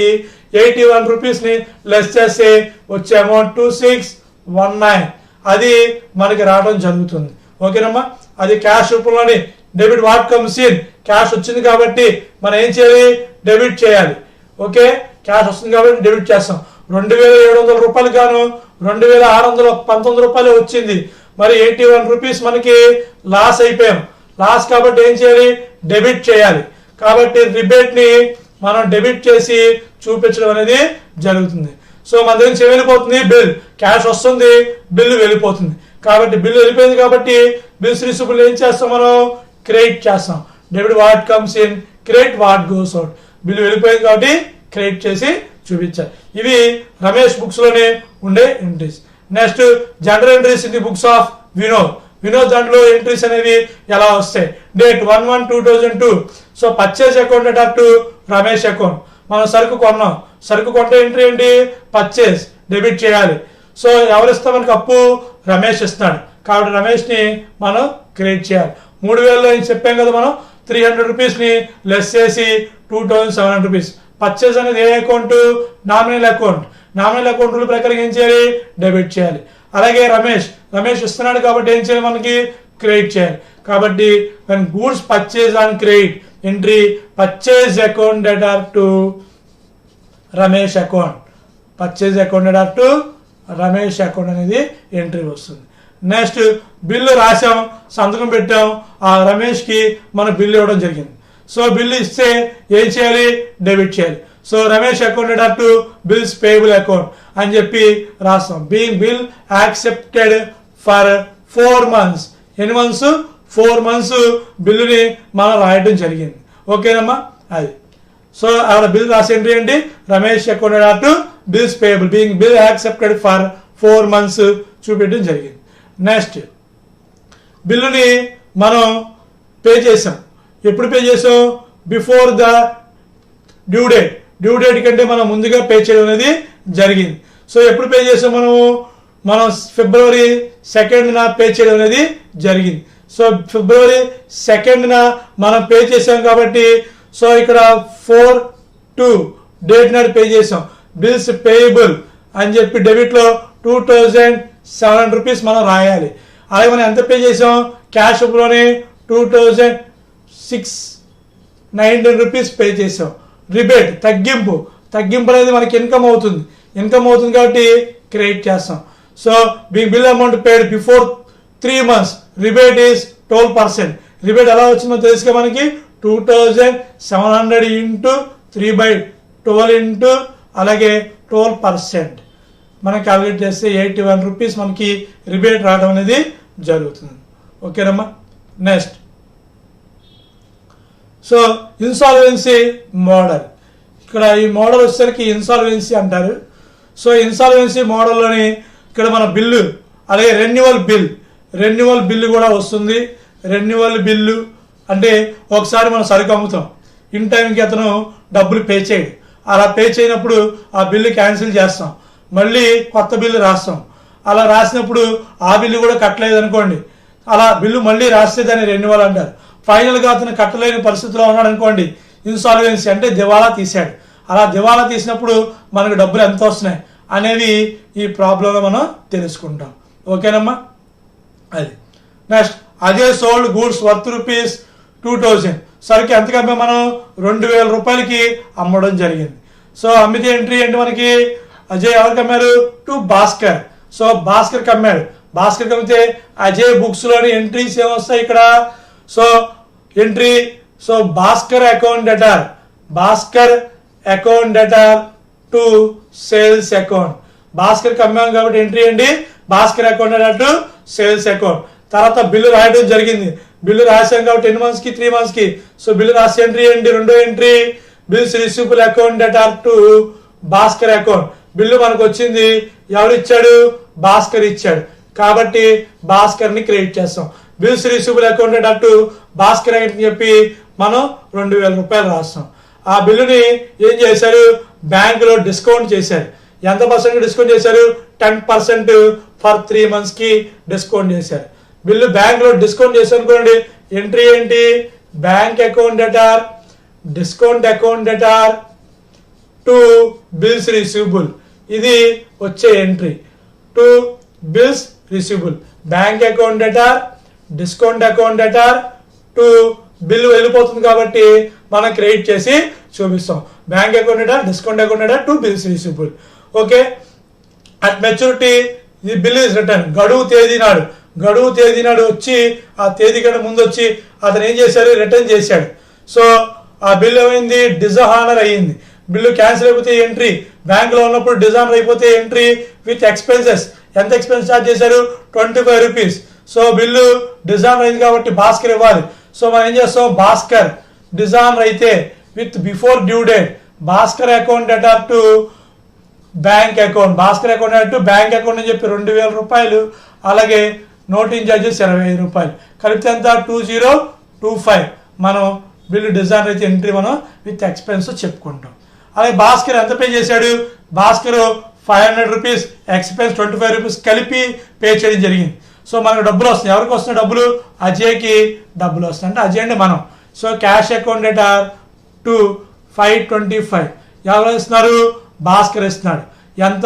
81 రూపీస్ ని లెస్ చేస్తే వచ్చే అమౌంట్ 2619 అది మనకి రావడం జరుగుతుంది. ఓకేనమ్మా. అది క్యాష్ రూపంలోని debit what comes in. Cash వచ్చింది కాబట్టి మనం ఏం చేయాలి? డెబిట్ చేయాలి. ఓకే, క్యాష్ వస్తుంది కాబట్టి డెబిట్ చేస్తాం. 2700 రూపాయలు గాను 2619 రూపాయలు వచ్చింది. మరి 81 రూపీస్ మనకి లాస్ అయిపోయాం. లాస్ కాబట్టి ఏం చేయాలి? డెబిట్ చేయాలి. కాబట్టి రిబేట్ ని మనం డెబిట్ చేసి చూపించడం అనేది జరుగుతుంది. సో మన దగ్గర నుంచి వెళ్ళిపోతుంది బిల్, క్యాష్ వస్తుంది, బిల్లు వెళ్ళిపోతుంది. కాబట్టి బిల్లు వెళ్ళిపోయింది కాబట్టి బిల్స్ రిసిబుల్ ఏం చేస్తాం? మనం క్రెడిట్ చేస్తాం. Debit what comes in, credit what goes out. Bill వెళ్ళిపోయింది కాబట్టి క్రెడిట్ చేసి చూపించాలి. ఇవి రమేష్ బుక్స్ లోనే ఉండే entries. Next general entries in the books of Vinod దాంట్లో ఎంట్రీస్ అనేవి ఎలా వస్తాయి. Date 1/1/2002. So purchase account data to Ramesh account. మనం సరుకు కొన్నాం, సరుకు కొంటే ఎంట్రీ ఏంటి, పర్చేజ్, డెబిట్ చేయాలి. సో ఎవరు ఇస్తాం మనకి అప్పు, రమేష్ ఇస్తాడు కాబట్టి రమేష్ని మనం క్రెడిట్ చేయాలి. 3000లో ఏం చెప్పాం కదా మనం, 300 రూపీస్ని లెస్ చేసి 2700 రూపీస్. పర్చేజ్ అనేది ఏ account, nominal account. Nominal account rule ప్రకారం ఏం చేయాలి, డెబిట్ చేయాలి. అలాగే రమేష్ ఇస్తున్నాడు కాబట్టి ఏం చేయాలి, మనకి క్రెడిట్ చేయాలి. కాబట్టి when goods purchase and credit entry purchase account data to Ramesh account, purchase account data to Ramesh account అనేది ఎంట్రీ వస్తుంది. నెక్స్ట్ బిల్లు రాసాం, సంతకం పెట్టాం, ఆ రమేష్కి మన బిల్లు ఇవ్వడం జరిగింది. సో బిల్లు ఇస్తే ఏం చేయాలి, డెబిట్ చేయాలి. So Ramesh account data to bills payable account అని చెప్పి రాస్తాం. Being bill accepted for 4 months. ఎన్ని మంత్స్, 4 months బిల్లుని మనం రాయడం జరిగింది. ఓకేనమ్మా, అది. సో ఆవిడ బిల్ రాసి ఎంట్రీ ఏంటి, Ramesh account data to bills payable being bill accepted for 4 months చూపించడం జరిగింది. నెక్స్ట్ బిల్లుని మనం పే చేసాం. ఎప్పుడు పే చేసాం, బిఫోర్ ద డ్యూ డేట్ కంటే మనం ముందుగా పే చేయడం అనేది జరిగింది. సో ఎప్పుడు పే చేసాం, మనం February 2nd పే చేయడం అనేది జరిగింది. సో February 2nd మనం పే చేసాం కాబట్టి సో ఇక్కడ 4/2 డేట్ నాడు పే చేసాం. బిల్స్ పేయబుల్ అని చెప్పి డెబిట్లో 2700 రూపీస్ మనం రాయాలి. అలాగే మనం ఎంత పే చేసాం, క్యాష్ లోనే 2619 రూపీస్ పే చేసాం. రిబేట్, తగ్గింపు అనేది మనకి ఇన్కమ్ అవుతుంది కాబట్టి క్రెడిట్ చేస్తాం. So bill amount paid before 3 months, rebate is 12%. Rebate ఎలా వచ్చిందో తెలుసుగా మనకి, 2700 ఇంటూ 3/12 ఇంటూ అలాగే 12% మనం క్యాలిక్యులేట్ చేస్తే 81 రూపీస్ మనకి రిబేట్ రావడం అనేది జరుగుతుంది. ఓకేనమ్మా. Next so insolvency model. ఇక్కడ ఈ మోడల్ వచ్చేసరికి ఇన్సాల్వెన్సీ అంటారు. సో ఇన్సాల్వెన్సీ మోడల్లోని ఇక్కడ మన బిల్లు అలాగే రెన్యువల్ బిల్లు కూడా వస్తుంది. రెన్యువల్ బిల్లు అంటే ఒకసారి మనం సరుకు అమ్ముతాం, ఇన్ టైంకి అతను డబ్బులు పే చేయడు. అలా పే చేయనప్పుడు ఆ బిల్లు క్యాన్సిల్ చేస్తాం, మళ్ళీ కొత్త బిల్లు రాస్తాం. అలా రాసినప్పుడు ఆ బిల్లు కూడా కట్టలేదు అనుకోండి, అలా బిల్లు మళ్ళీ రాస్తే దాన్ని రెన్యువల్ అంటారు. ఫైనల్గా అతను కట్టలేని పరిస్థితిలో ఉన్నాడు అనుకోండి, ఇన్సాల్వెన్సీ అంటే దివాళా తీశాడు. అలా దివాళా తీసినప్పుడు మనకు డబ్బులు ఎంత వస్తున్నాయి అనేవి ఈ ప్రాబ్లంలో మనం తెలుసుకుంటాం. ఓకేనమ్మా, అది. Next Ajay sold goods worth ₹2000. సరుకు ఎంతకు అమ్మే, మనం 2000 రూపాయలకి అమ్మడం జరిగింది. సో అమ్మితే ఎంట్రీ ఏంటి మనకి, అజయ్ ఎవరికి అమ్మారు, టు భాస్కర్. సో భాస్కర్కి అమ్మాడు. భాస్కర్కి అమ్మితే అజయ్ బుక్స్ లోని ఎంట్రీస్ ఏమొస్తాయి ఇక్కడ, so entry so Bhaskar account data to sales account. భాస్కర్కి అమ్మాం కాబట్టి ఎంట్రీ ఏంటి, Bhaskar account data to sales account. తర్వాత బిల్లు రాయడం జరిగింది. బిల్లు రాసాం కాబట్టి 10 months కి 3 months కి. సో బిల్లు రాసే ఎంట్రీ ఏంటి, రెండో entry bills receivable account data to Bhaskar account. Bill మనకు వచ్చింది, ఎవరు ఇచ్చాడు, భాస్కర్ ఇచ్చాడు కాబట్టి భాస్కర్ ని క్రెడిట్ చేస్తాం. Bills receivable account data to Bhaskar అని చెప్పి మనం 2000 రూపాయలు రాస్తాం. ఆ బిల్లుని ఏం చేశారు, బ్యాంకులో డిస్కౌంట్ చేశారు. ఎంత పర్సెంట్ డిస్కౌంట్ చేశారు, 10% ఫర్ 3 months కి డిస్కౌంట్ చేశారు. బిల్లు బ్యాంకులో డిస్కౌంట్ చేశారు అనుకోండి, ఎంట్రీ ఏంటి, bank account data discount account data to bills receivable. ఇది వచ్చే entry, to bills receivable. Bank account data discount account data to bill వెళ్ళిపోతుంది కాబట్టి మనం క్రెడిట్ చేసి చూపిస్తాం. Bank account data discount account data to bills receivable. Okay. At maturity the bill is return. గడువు తేదీ నాడు వచ్చి ఆ తేదీ కంటే ముందు వచ్చి అతను ఏం చేశారు, రిటర్న్ చేశాడు. సో ఆ బిల్ ఏమైంది, డిజహానర్ అయ్యింది. బిల్లు క్యాన్సిల్ అయిపోతే ఎంట్రీ, బ్యాంకులో ఉన్నప్పుడు డిజానర్ అయిపోతే ఎంట్రీ విత్ ఎక్స్పెన్సెస్. ఎంత ఎక్స్పెన్స్ చార్జ్ చేశారు, 25 రూపీస్. సో బిల్లు డిజానర్ అయింది కాబట్టి భాస్కర్ ఇవ్వాలి. సో మనం ఏం చేస్తాం, భాస్కర్ డిజానర్ అయితే with before due date Bhaskar account data to bank account, Bhaskar account అటు బ్యాంక్ అకౌంట్ అని చెప్పి 2000 రూపాయలు, అలాగే నోటింగ్ ఛార్జెస్ 25 రూపాయలు, కలిపితే ఎంత 2025. మనం బిల్లు డిజైన్ అయితే ఎంట్రీ మనం విత్ ఎక్స్పెన్స్ చెప్పుకుంటాం. అలాగే భాస్కర్ ఎంత పే చేశాడు, భాస్కర్ 500 రూపీస్, ఎక్స్పెన్స్ 25 రూపీస్ కలిపి పే చేయడం జరిగింది. సో మనకు డబ్బులు వస్తాయి. ఎవరికి వస్తున్నాయి డబ్బులు, అజయ్కి డబ్బులు వస్తాయి. అంటే అజయ్ అంటే మనం. సో క్యాష్ అకౌంట్ డేటా 525 ఎవరు ఇస్తున్నారు, భాస్కర్ ఇస్తున్నాడు. ఎంత,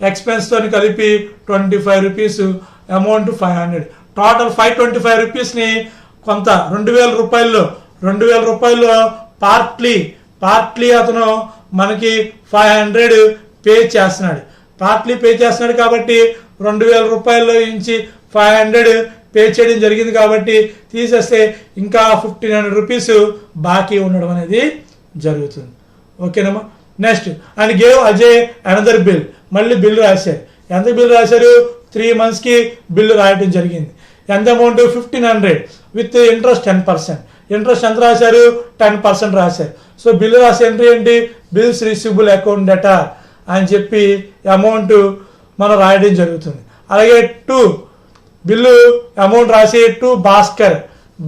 ఎక్స్పెన్స్ తో కలిపి 25 రూపీస్, అమౌంట్ 500, టోటల్ 525 రూపీస్ని కొంత 2000 రూపాయల్లో పార్ట్లీ అతను మనకి 500 పే చేస్తున్నాడు కాబట్టి 2000 రూపాయల్లో నుంచి 500 పే చేయడం జరిగింది కాబట్టి తీసేస్తే ఇంకా 1500 రూపీస్ బాకీ ఉండడం అనేది జరుగుతుంది. ఓకేనమ్మా. Next and gave Ajay another bill, మళ్ళీ బిల్లు రాశారు. ఎంత బిల్లు రాశారు, 3 monthsకి బిల్లు రాయడం జరిగింది. ఎంత అమౌంట్ 1500 విత్ ఇంట్రెస్ట్ 10%. ఇంట్రెస్ట్ ఎంత రాశారు, 10% రాశారు. సో బిల్లు రాసే ఎంట్రీ ఏంటి, బిల్స్ రిసీవబుల్ అకౌంట్ డేటా అని చెప్పి అమౌంట్ మనం రాయడం జరుగుతుంది. అలాగే 2 బిల్లు అమౌంట్ రాసి 2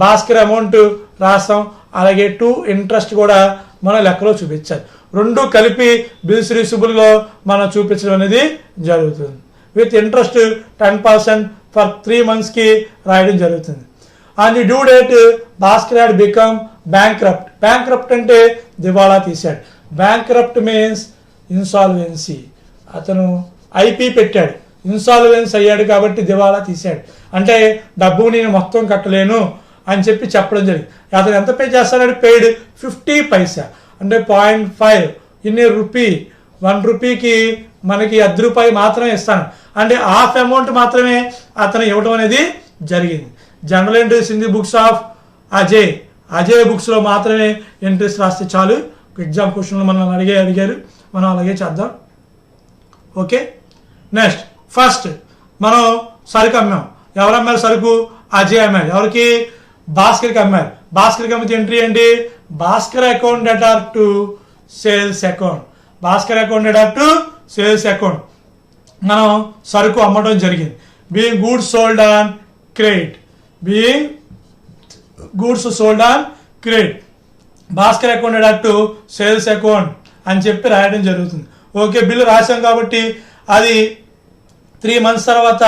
భాస్కర్ అమౌంట్ రాస్తాం. అలాగే 2 ఇంట్రెస్ట్ కూడా మన లెక్కలో చూపించాలి. 2 కలిపి బిల్స్ రిసీవబుల్లో మనం చూపించడం అనేది జరుగుతుంది. విత్ ఇంట్రెస్ట్ 10% ఫర్ 3 monthsకి రాయడం జరుగుతుంది. And the due date Bhaskar had become bankrupt అంటే దివాళా తీశాడు. Bankrupt means insolvency. అతను ఐపీ పెట్టాడు, ఇన్సాల్వెన్స్ అయ్యాడు కాబట్టి దివాళా తీశాడు. అంటే డబ్బు నేను మొత్తం కట్టలేను అని చెప్పి చెప్పడం జరిగింది. అతను ఎంత పే చేస్తాడు, పెయిడ్ 50 పైసా, అంటే 0.5 ఇన్ రూపీ. 1 రూపీకి మనకి ₹1 మాత్రమే ఇస్తాను, అంటే హాఫ్ అమౌంట్ మాత్రమే అతను ఇవ్వడం అనేది జరిగింది. General entries in the books of Ajay బుక్స్లో మాత్రమే ఎంట్రీస్ రాస్తే చాలు. ఎగ్జామ్ క్వశ్చన్లు మనం అడిగారు, మనం అలాగే చేద్దాం. ఓకే. నెక్స్ట్ ఫస్ట్ మనం సరుకు అమ్మాం. ఎవరు అమ్మారు సరుకు, అజయ్ అమ్మారు. ఎవరికి, భాస్కర్కి అమ్మారు. భాస్కర్కి అమ్మితే ఎంట్రీ ఏంటి, Bhaskar account data to sales account. మనం సరుకు అమ్మడం జరిగింది. Being goods sold on credit, Bhaskar account data to sales account అని చెప్పి రాయడం జరుగుతుంది. ఓకే. బిల్లు రాసాం కాబట్టి అది 3 months తర్వాత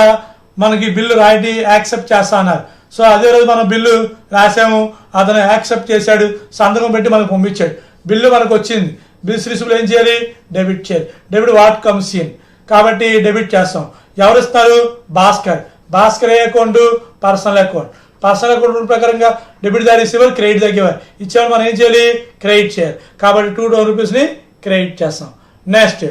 మనకి బిల్లు రాయటి యాక్సెప్ట్ చేస్తా అన్నారు. సో అదే రోజు మనం బిల్లు రాసాము, అతను యాక్సెప్ట్ చేశాడు, సంతకం పెట్టి మనకు పంపించాడు. బిల్లు మనకు వచ్చింది. బిల్స్ రిసీవ్లు ఏం చేయాలి, డెబిట్ చేయాలి. డెబిట్ వాట్ కమ్స్ ఇన్ కాబట్టి డెబిట్ చేస్తాం. ఎవరు ఇస్తారు, భాస్కర్ ఏ అకౌంట్, పర్సనల్ అకౌంట్ ప్రకారంగా debit the receiver, credit the giver. ఇచ్చేవాళ్ళు మనం ఏం చేయాలి, క్రెడిట్ చేయాలి. కాబట్టి 2,000 రూపీస్ని క్రెడిట్ చేస్తాం. నెక్స్ట్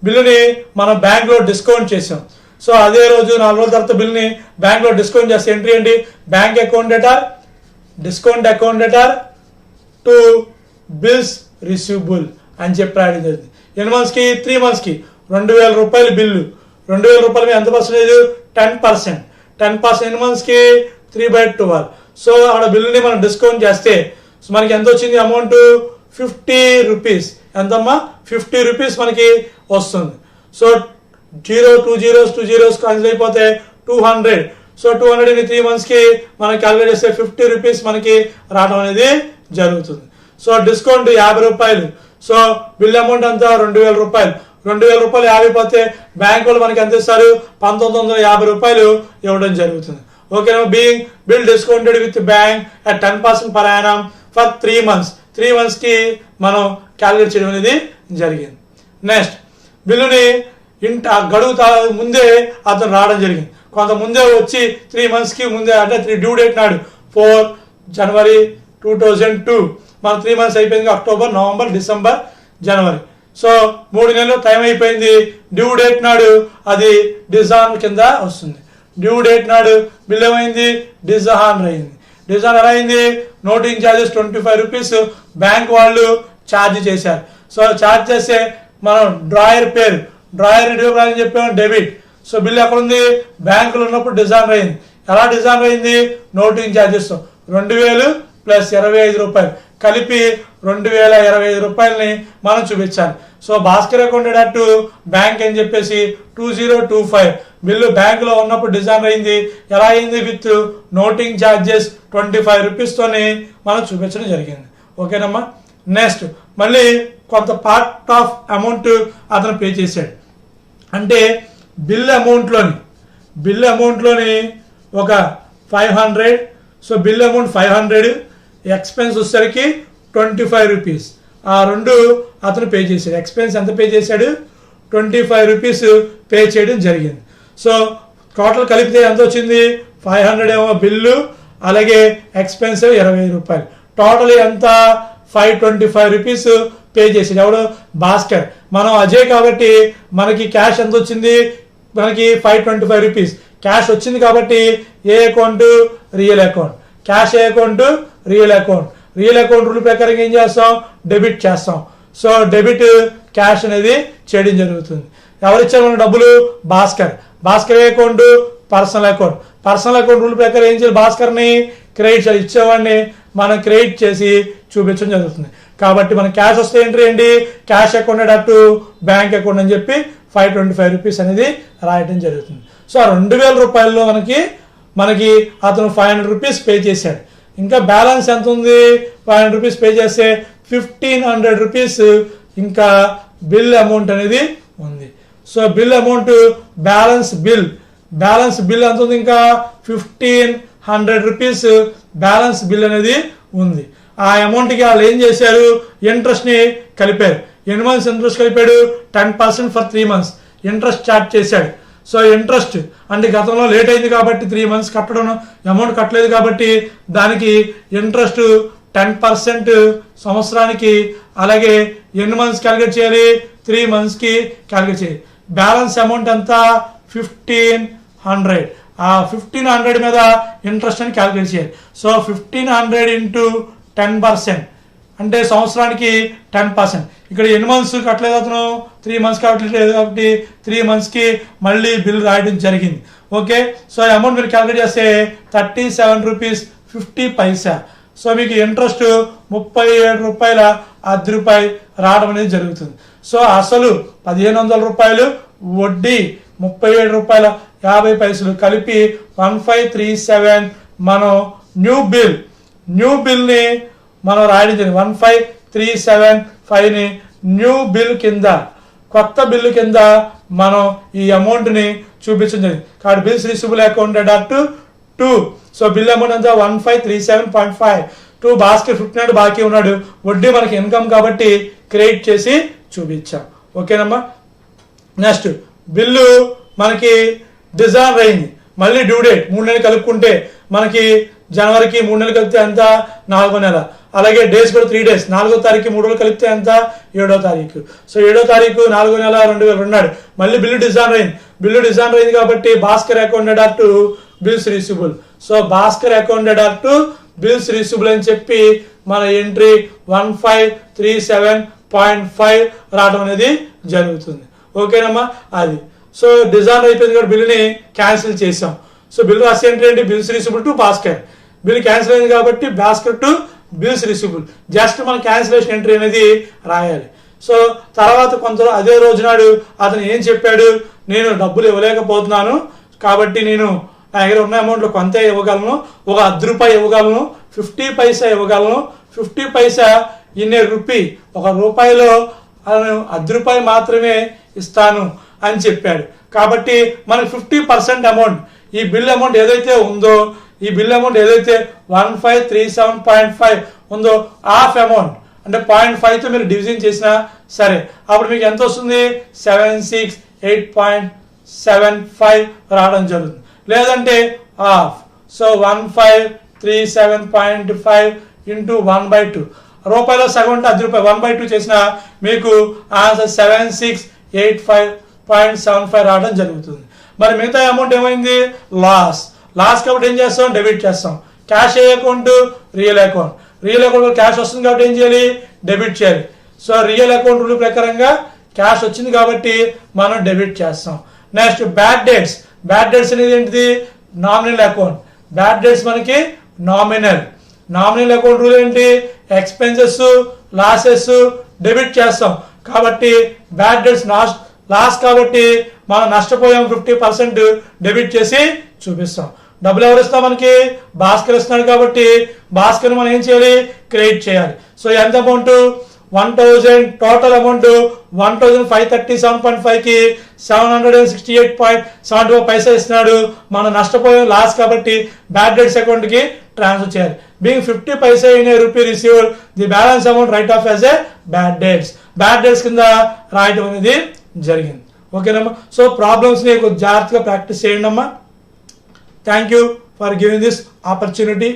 బిల్లుని మనం బ్యాంక్లో డిస్కౌంట్ చేసాం. సో అదే రోజు 4 రోజుల తర్వాత బిల్ని బ్యాంక్లో డిస్కౌంట్ చేస్తే ఎంట్రీ ఏంటి, bank account data to bills receivable అని చెప్పి రాయడం జరిగింది. ఎన్ని మంత్స్కి, 3 monthsకి 2000 రూపాయలు బిల్లు. 2000 రూపాయల మీద ఎంత పర్సెంటేజ్, 10%. 10% ఎన్ని మంత్స్కి, 3/12. సో ఆడ బిల్లుని మనం డిస్కౌంట్ చేస్తే సో మనకి ఎంత వచ్చింది అమౌంట్, 50 రూపీస్. ఎంతమ్మా, 50 రూపీస్ మనకి వస్తుంది. సో 2 zeros క్యాన్సిల్ అయిపోతే 200. సో 200 in 3 monthsకి మనం క్యాలిక్యులేట్ చేస్తే 50 రూపీస్ మనకి రావడం అనేది జరుగుతుంది. సో డిస్కౌంట్ 50 రూపాయలు. సో బిల్ అమౌంట్ అంతా 2000 రూపాయలు. 2000 రూపాయలు 50 పోతే బ్యాంక్ వాళ్ళు మనకి ఎంత ఇస్తారు, 1950 రూపాయలు ఇవ్వడం జరుగుతుంది. ఓకేనా. Being bill discounted with bank at 10% per annum for 3 months. 3 monthsకి మనం క్యాలిక్యులేట్ చేయడం అనేది జరిగింది. నెక్స్ట్ బిల్లుని గడువు ముందే అతను రావడం జరిగింది. కొంత ముందే వచ్చి 3 monthsకి ముందే, అంటే డ్యూ డేట్ నాడు 4 January 2002. మన 3 months అయిపోయింది, అక్టోబర్, నవంబర్, డిసెంబర్, జనవరి. సో 3 నెలలు టైం అయిపోయింది. డ్యూ డేట్ నాడు అది డిజాన్ కింద వస్తుంది. డ్యూ డేట్ నాడు బిల్ ఏమైంది, డిజాన్ అయింది. డిజాన్ ఎలా అయింది, నోటింగ్ ఛార్జెస్ 25 రూపీస్ బ్యాంక్ వాళ్ళు ఛార్జ్ చేశారు. సో ఛార్జ్ చేస్తే మనం డ్రాయర్ అని చెప్పాము, డెబిట్. సో బిల్ ఎక్కడ ఉంది, బ్యాంకులో ఉన్నప్పుడు డిజాన్ అయింది. ఎలా డిజాన్ అయింది, నోటింగ్ ఛార్జెస్ 2000 + 25 రూపాయలు కలిపి 2025 రూపాయలని మనం చూపించాలి. So Bhaskar accounted at bank అని చెప్పేసి 2025 బిల్లు బ్యాంకులో ఉన్నప్పుడు డిజైన్ అయింది. ఎలా అయింది? విత్ నోటింగ్ ఛార్జెస్ 25 రూపీస్తోని మనం చూపించడం జరిగింది. ఓకేనమ్మా. నెక్స్ట్ మళ్ళీ కొంత పార్ట్ ఆఫ్ అమౌంట్ అతను పే చేశాడు. అంటే బిల్ అమౌంట్లోని ఒక 500. సో బిల్ అమౌంట్ 500, ఎక్స్పెన్స్ వచ్చేసరికి 25 రూపీస్. ఆ రెండు అతను పే చేశాడు. ఎక్స్పెన్స్ ఎంత పే చేశాడు? 25 రూపీస్ పే చేయడం జరిగింది. సో టోటల్ కలిపితే ఎంత వచ్చింది? 500 ఏమో బిల్లు, అలాగే ఎక్స్పెన్స్ 25 రూపాయలు. టోటల్ ఎంత? 525 రూపీస్ పే చేసాడు. ఎవడు? భాస్కర్. మనం అజయ్ కాబట్టి మనకి క్యాష్ ఎంత వచ్చింది? మనకి 525 రూపీస్ క్యాష్ వచ్చింది కాబట్టి ఏ అకౌంట్? Real account. క్యాష్ ఏ account? Real account. Real account rule ప్రకారం ఏం చేస్తాం? డెబిట్ చేస్తాం. సో డెబిట్ క్యాష్ అనేది చేయడం జరుగుతుంది. ఎవరిచ్చారు మన డబ్బులు? భాస్కర్. భాస్కర్ ఏ account? Personal account. Personal account rule ప్రకారం ఏం చేయాలి? భాస్కర్ని క్రెడిట్ చేయాలి. ఇచ్చేవాడిని మనం క్రెడిట్ చేసి చూపించడం జరుగుతుంది. కాబట్టి మన క్యాష్ వస్తే ఎంట్రీ ఏంటి? Cash account at bank account అని చెప్పి 525 రూపీస్ అనేది రాయడం జరుగుతుంది. సో ఆ 2000 రూపాయల్లో మనకి అతను 500 రూపీస్ పే చేశాడు. ఇంకా బ్యాలెన్స్ ఎంత ఉంది? 500 రూపీస్ పే చేస్తే 1500 రూపీస్ ఇంకా బిల్ అమౌంట్ అనేది ఉంది. So bill amount balance bill ఎంత ఉంది? ఇంకా 1500 రూపీస్ బ్యాలెన్స్ బిల్ అనేది ఉంది. ఆ అమౌంట్కి వాళ్ళు ఏం చేశారు? ఇంట్రెస్ట్ని కలిపారు. ఎన్ని మంత్స్ ఇంట్రెస్ట్ కలిపాడు? 10% ఫర్ 3 months ఇంట్రెస్ట్ చార్జ్ చేశాడు. సో ఇంట్రెస్ట్ అంటే గతంలో లేట్ అయింది కాబట్టి 3 months కట్టడం అమౌంట్ కట్టలేదు కాబట్టి దానికి ఇంట్రెస్ట్ 10% సంవత్సరానికి. అలాగే ఎన్ని మంత్స్ క్యాలిక్యులేట్ చేయాలి? 3 monthsకి క్యాలిక్యులేట్ చేయాలి. బ్యాలెన్స్ అమౌంట్ ఎంత? 1500. ఆ 1500 మీద ఇంట్రెస్ట్ అని క్యాలిక్యులేట్ చేయాలి. సో 1500 ఇంటూ 10% అంటే సంవత్సరానికి 10%. ఇక్కడ ఎన్ని మంత్స్ కట్టలేదు అతను? 3 months కట్టలేదు కాబట్టి 3 monthsకి మళ్ళీ బిల్ రాయడం జరిగింది. ఓకే. సో అమౌంట్ మీరు క్యాలిక్యులేట్ చేస్తే 37 రూపీస్ 50 పైసా. సో మీకు ఇంట్రెస్ట్ 37 రూపాయల 10 రూపాయి రావడం అనేది జరుగుతుంది. సో అసలు 1500 రూపాయలు, వడ్డీ 37 రూపాయల 50 పైసలు కలిపి 1537 మనం న్యూ బిల్ని మనం రాయడం జరిగింది. 15375ని న్యూ బిల్ కింద, కొత్త బిల్లు కింద మనం ఈ అమౌంట్ని చూపించడం జరిగింది. కాబట్టి bills receivable accounted at 2. So bill amount అంతా 1537.5. 2 భాస్కర్ 1500 బాకీ ఉన్నాడు. వడ్డీ మనకి ఇన్కమ్ కాబట్టి క్రెడిట్ చేసి చూపించాం. ఓకేనమ్మా. నెక్స్ట్ బిల్లు మనకి డిజైన్ అయింది. మళ్ళీ డ్యూ డేట్ 3 నెలలు కలుపుకుంటే మనకి జనవరికి 3 నెలలు కలిపితే ఎంత? 4వ నెల. అలాగే డేస్ కూడా 3 days. 4వ తారీఖు 3 రోజులు కలిపితే ఎంత? 7వ తారీఖు. సో 7వ తారీఖు 4వ నెల 2002. మళ్ళీ బిల్లు డిజైన్ అయింది కాబట్టి Bhaskar accounted at bills receivable. So Bhaskar accounted at bills receivable అని చెప్పి మన ఎంట్రీ 1537.5 రావడం అనేది జరుగుతుంది. ఓకేనమ్మా. అది సో డిజైన్ అయిపోయింది కాబట్టి బిల్లుని క్యాన్సిల్ చేసాం. సో బిల్లు రాసి ఎంట్రీ ఏంటి? Bills receivable to Bhaskar. Bill cancel అయింది కాబట్టి Bhaskar to bills receivable. Just మన క్యాన్సిలేషన్ ఎంట్రీ అనేది రాయాలి. సో తర్వాత కొంత అదే రోజు నాడు అతను ఏం చెప్పాడు? నేను డబ్బులు ఇవ్వలేకపోతున్నాను కాబట్టి నేను నా దగ్గర ఉన్న అమౌంట్లో కొంత ఇవ్వగలను, ఒక 10 రూపాయి ఇవ్వగలను, 50 పైసా ఇవ్వగలను. 50 పైసా ఇన్ ఏ రూపీ, 1 రూపాయిలో 10 రూపాయి మాత్రమే ఇస్తాను అని చెప్పాడు. కాబట్టి మనకి 50% అమౌంట్, ఈ బిల్ అమౌంట్ ఏదైతే ఉందో, ఈ బిల్ అమౌంట్ ఏదైతే 1537.5 ఉందో హాఫ్ అమౌంట్ అంటే 0.5తో మీరు డివిజన్ చేసినా సరే అప్పుడు మీకు ఎంత వస్తుంది? 768.75 రావడం జరుగుతుంది. లేదంటే హాఫ్. సో 1537.5 ఇంటూ 1/2 రూపాయలో సగం అంటే 10 రూపాయలు 1/2 చేసిన మీకు ఆన్సర్ 7685.75 రావడం జరుగుతుంది. మరి మిగతా అమౌంట్ ఏమైంది? లాస్ కాబట్టి ఏం చేస్తాం? డెబిట్ చేస్తాం. క్యాష్ ఏ అకౌంట్? రియల్ అకౌంట్ క్యాష్ వస్తుంది కాబట్టి ఏం చేయాలి? డెబిట్ చేయాలి. సో రియల్ అకౌంట్ రూల్ ప్రకారంగా క్యాష్ వచ్చింది కాబట్టి మనం డెబిట్ చేస్తాం. నెక్స్ట్ బ్యాడ్ డేట్స్ అనేది ఏంటిది? Nominal account. బ్యాడ్ డేట్స్ మనకి నామినల్ అకౌంట్ రూల్ ఏంటి? ఎక్స్పెన్సెస్ లాసెస్ డెబిట్ చేస్తాం కాబట్టి బ్యాడ్ డెట్స్ లాస్ కాబట్టి మనం నష్టపోయాం 50% డెబిట్ చేసి చూపిస్తాం. డబ్బులు ఎవరు ఇస్తాం మనకి? భాస్కర్ ఇస్తున్నాడు కాబట్టి భాస్కర్ మనం ఏం చేయాలి? క్రెడిట్ చేయాలి. సో ఎంత అమౌంట్? 1000 టోటల్ అమౌంట్ 1537.5 కి 768.74 పైసా ఇస్తున్నాడు. మనం నష్టపోయాం లాస్ కాబట్టి బ్యాడ్ డెట్స్ అకౌంట్ కి ట్రాన్స్ఫర్ చేయాలి. Being 50 paisa in a rupee received, the balance amount write off as a bad debts. Bad debts కింద రాయటం అనేది జరిగింది. ఓకేనమ్మా. సో ప్రాబ్లమ్స్ ని జాగ్రత్తగా ప్రాక్టీస్ చేయండి అమ్మా. Thank you for giving this opportunity.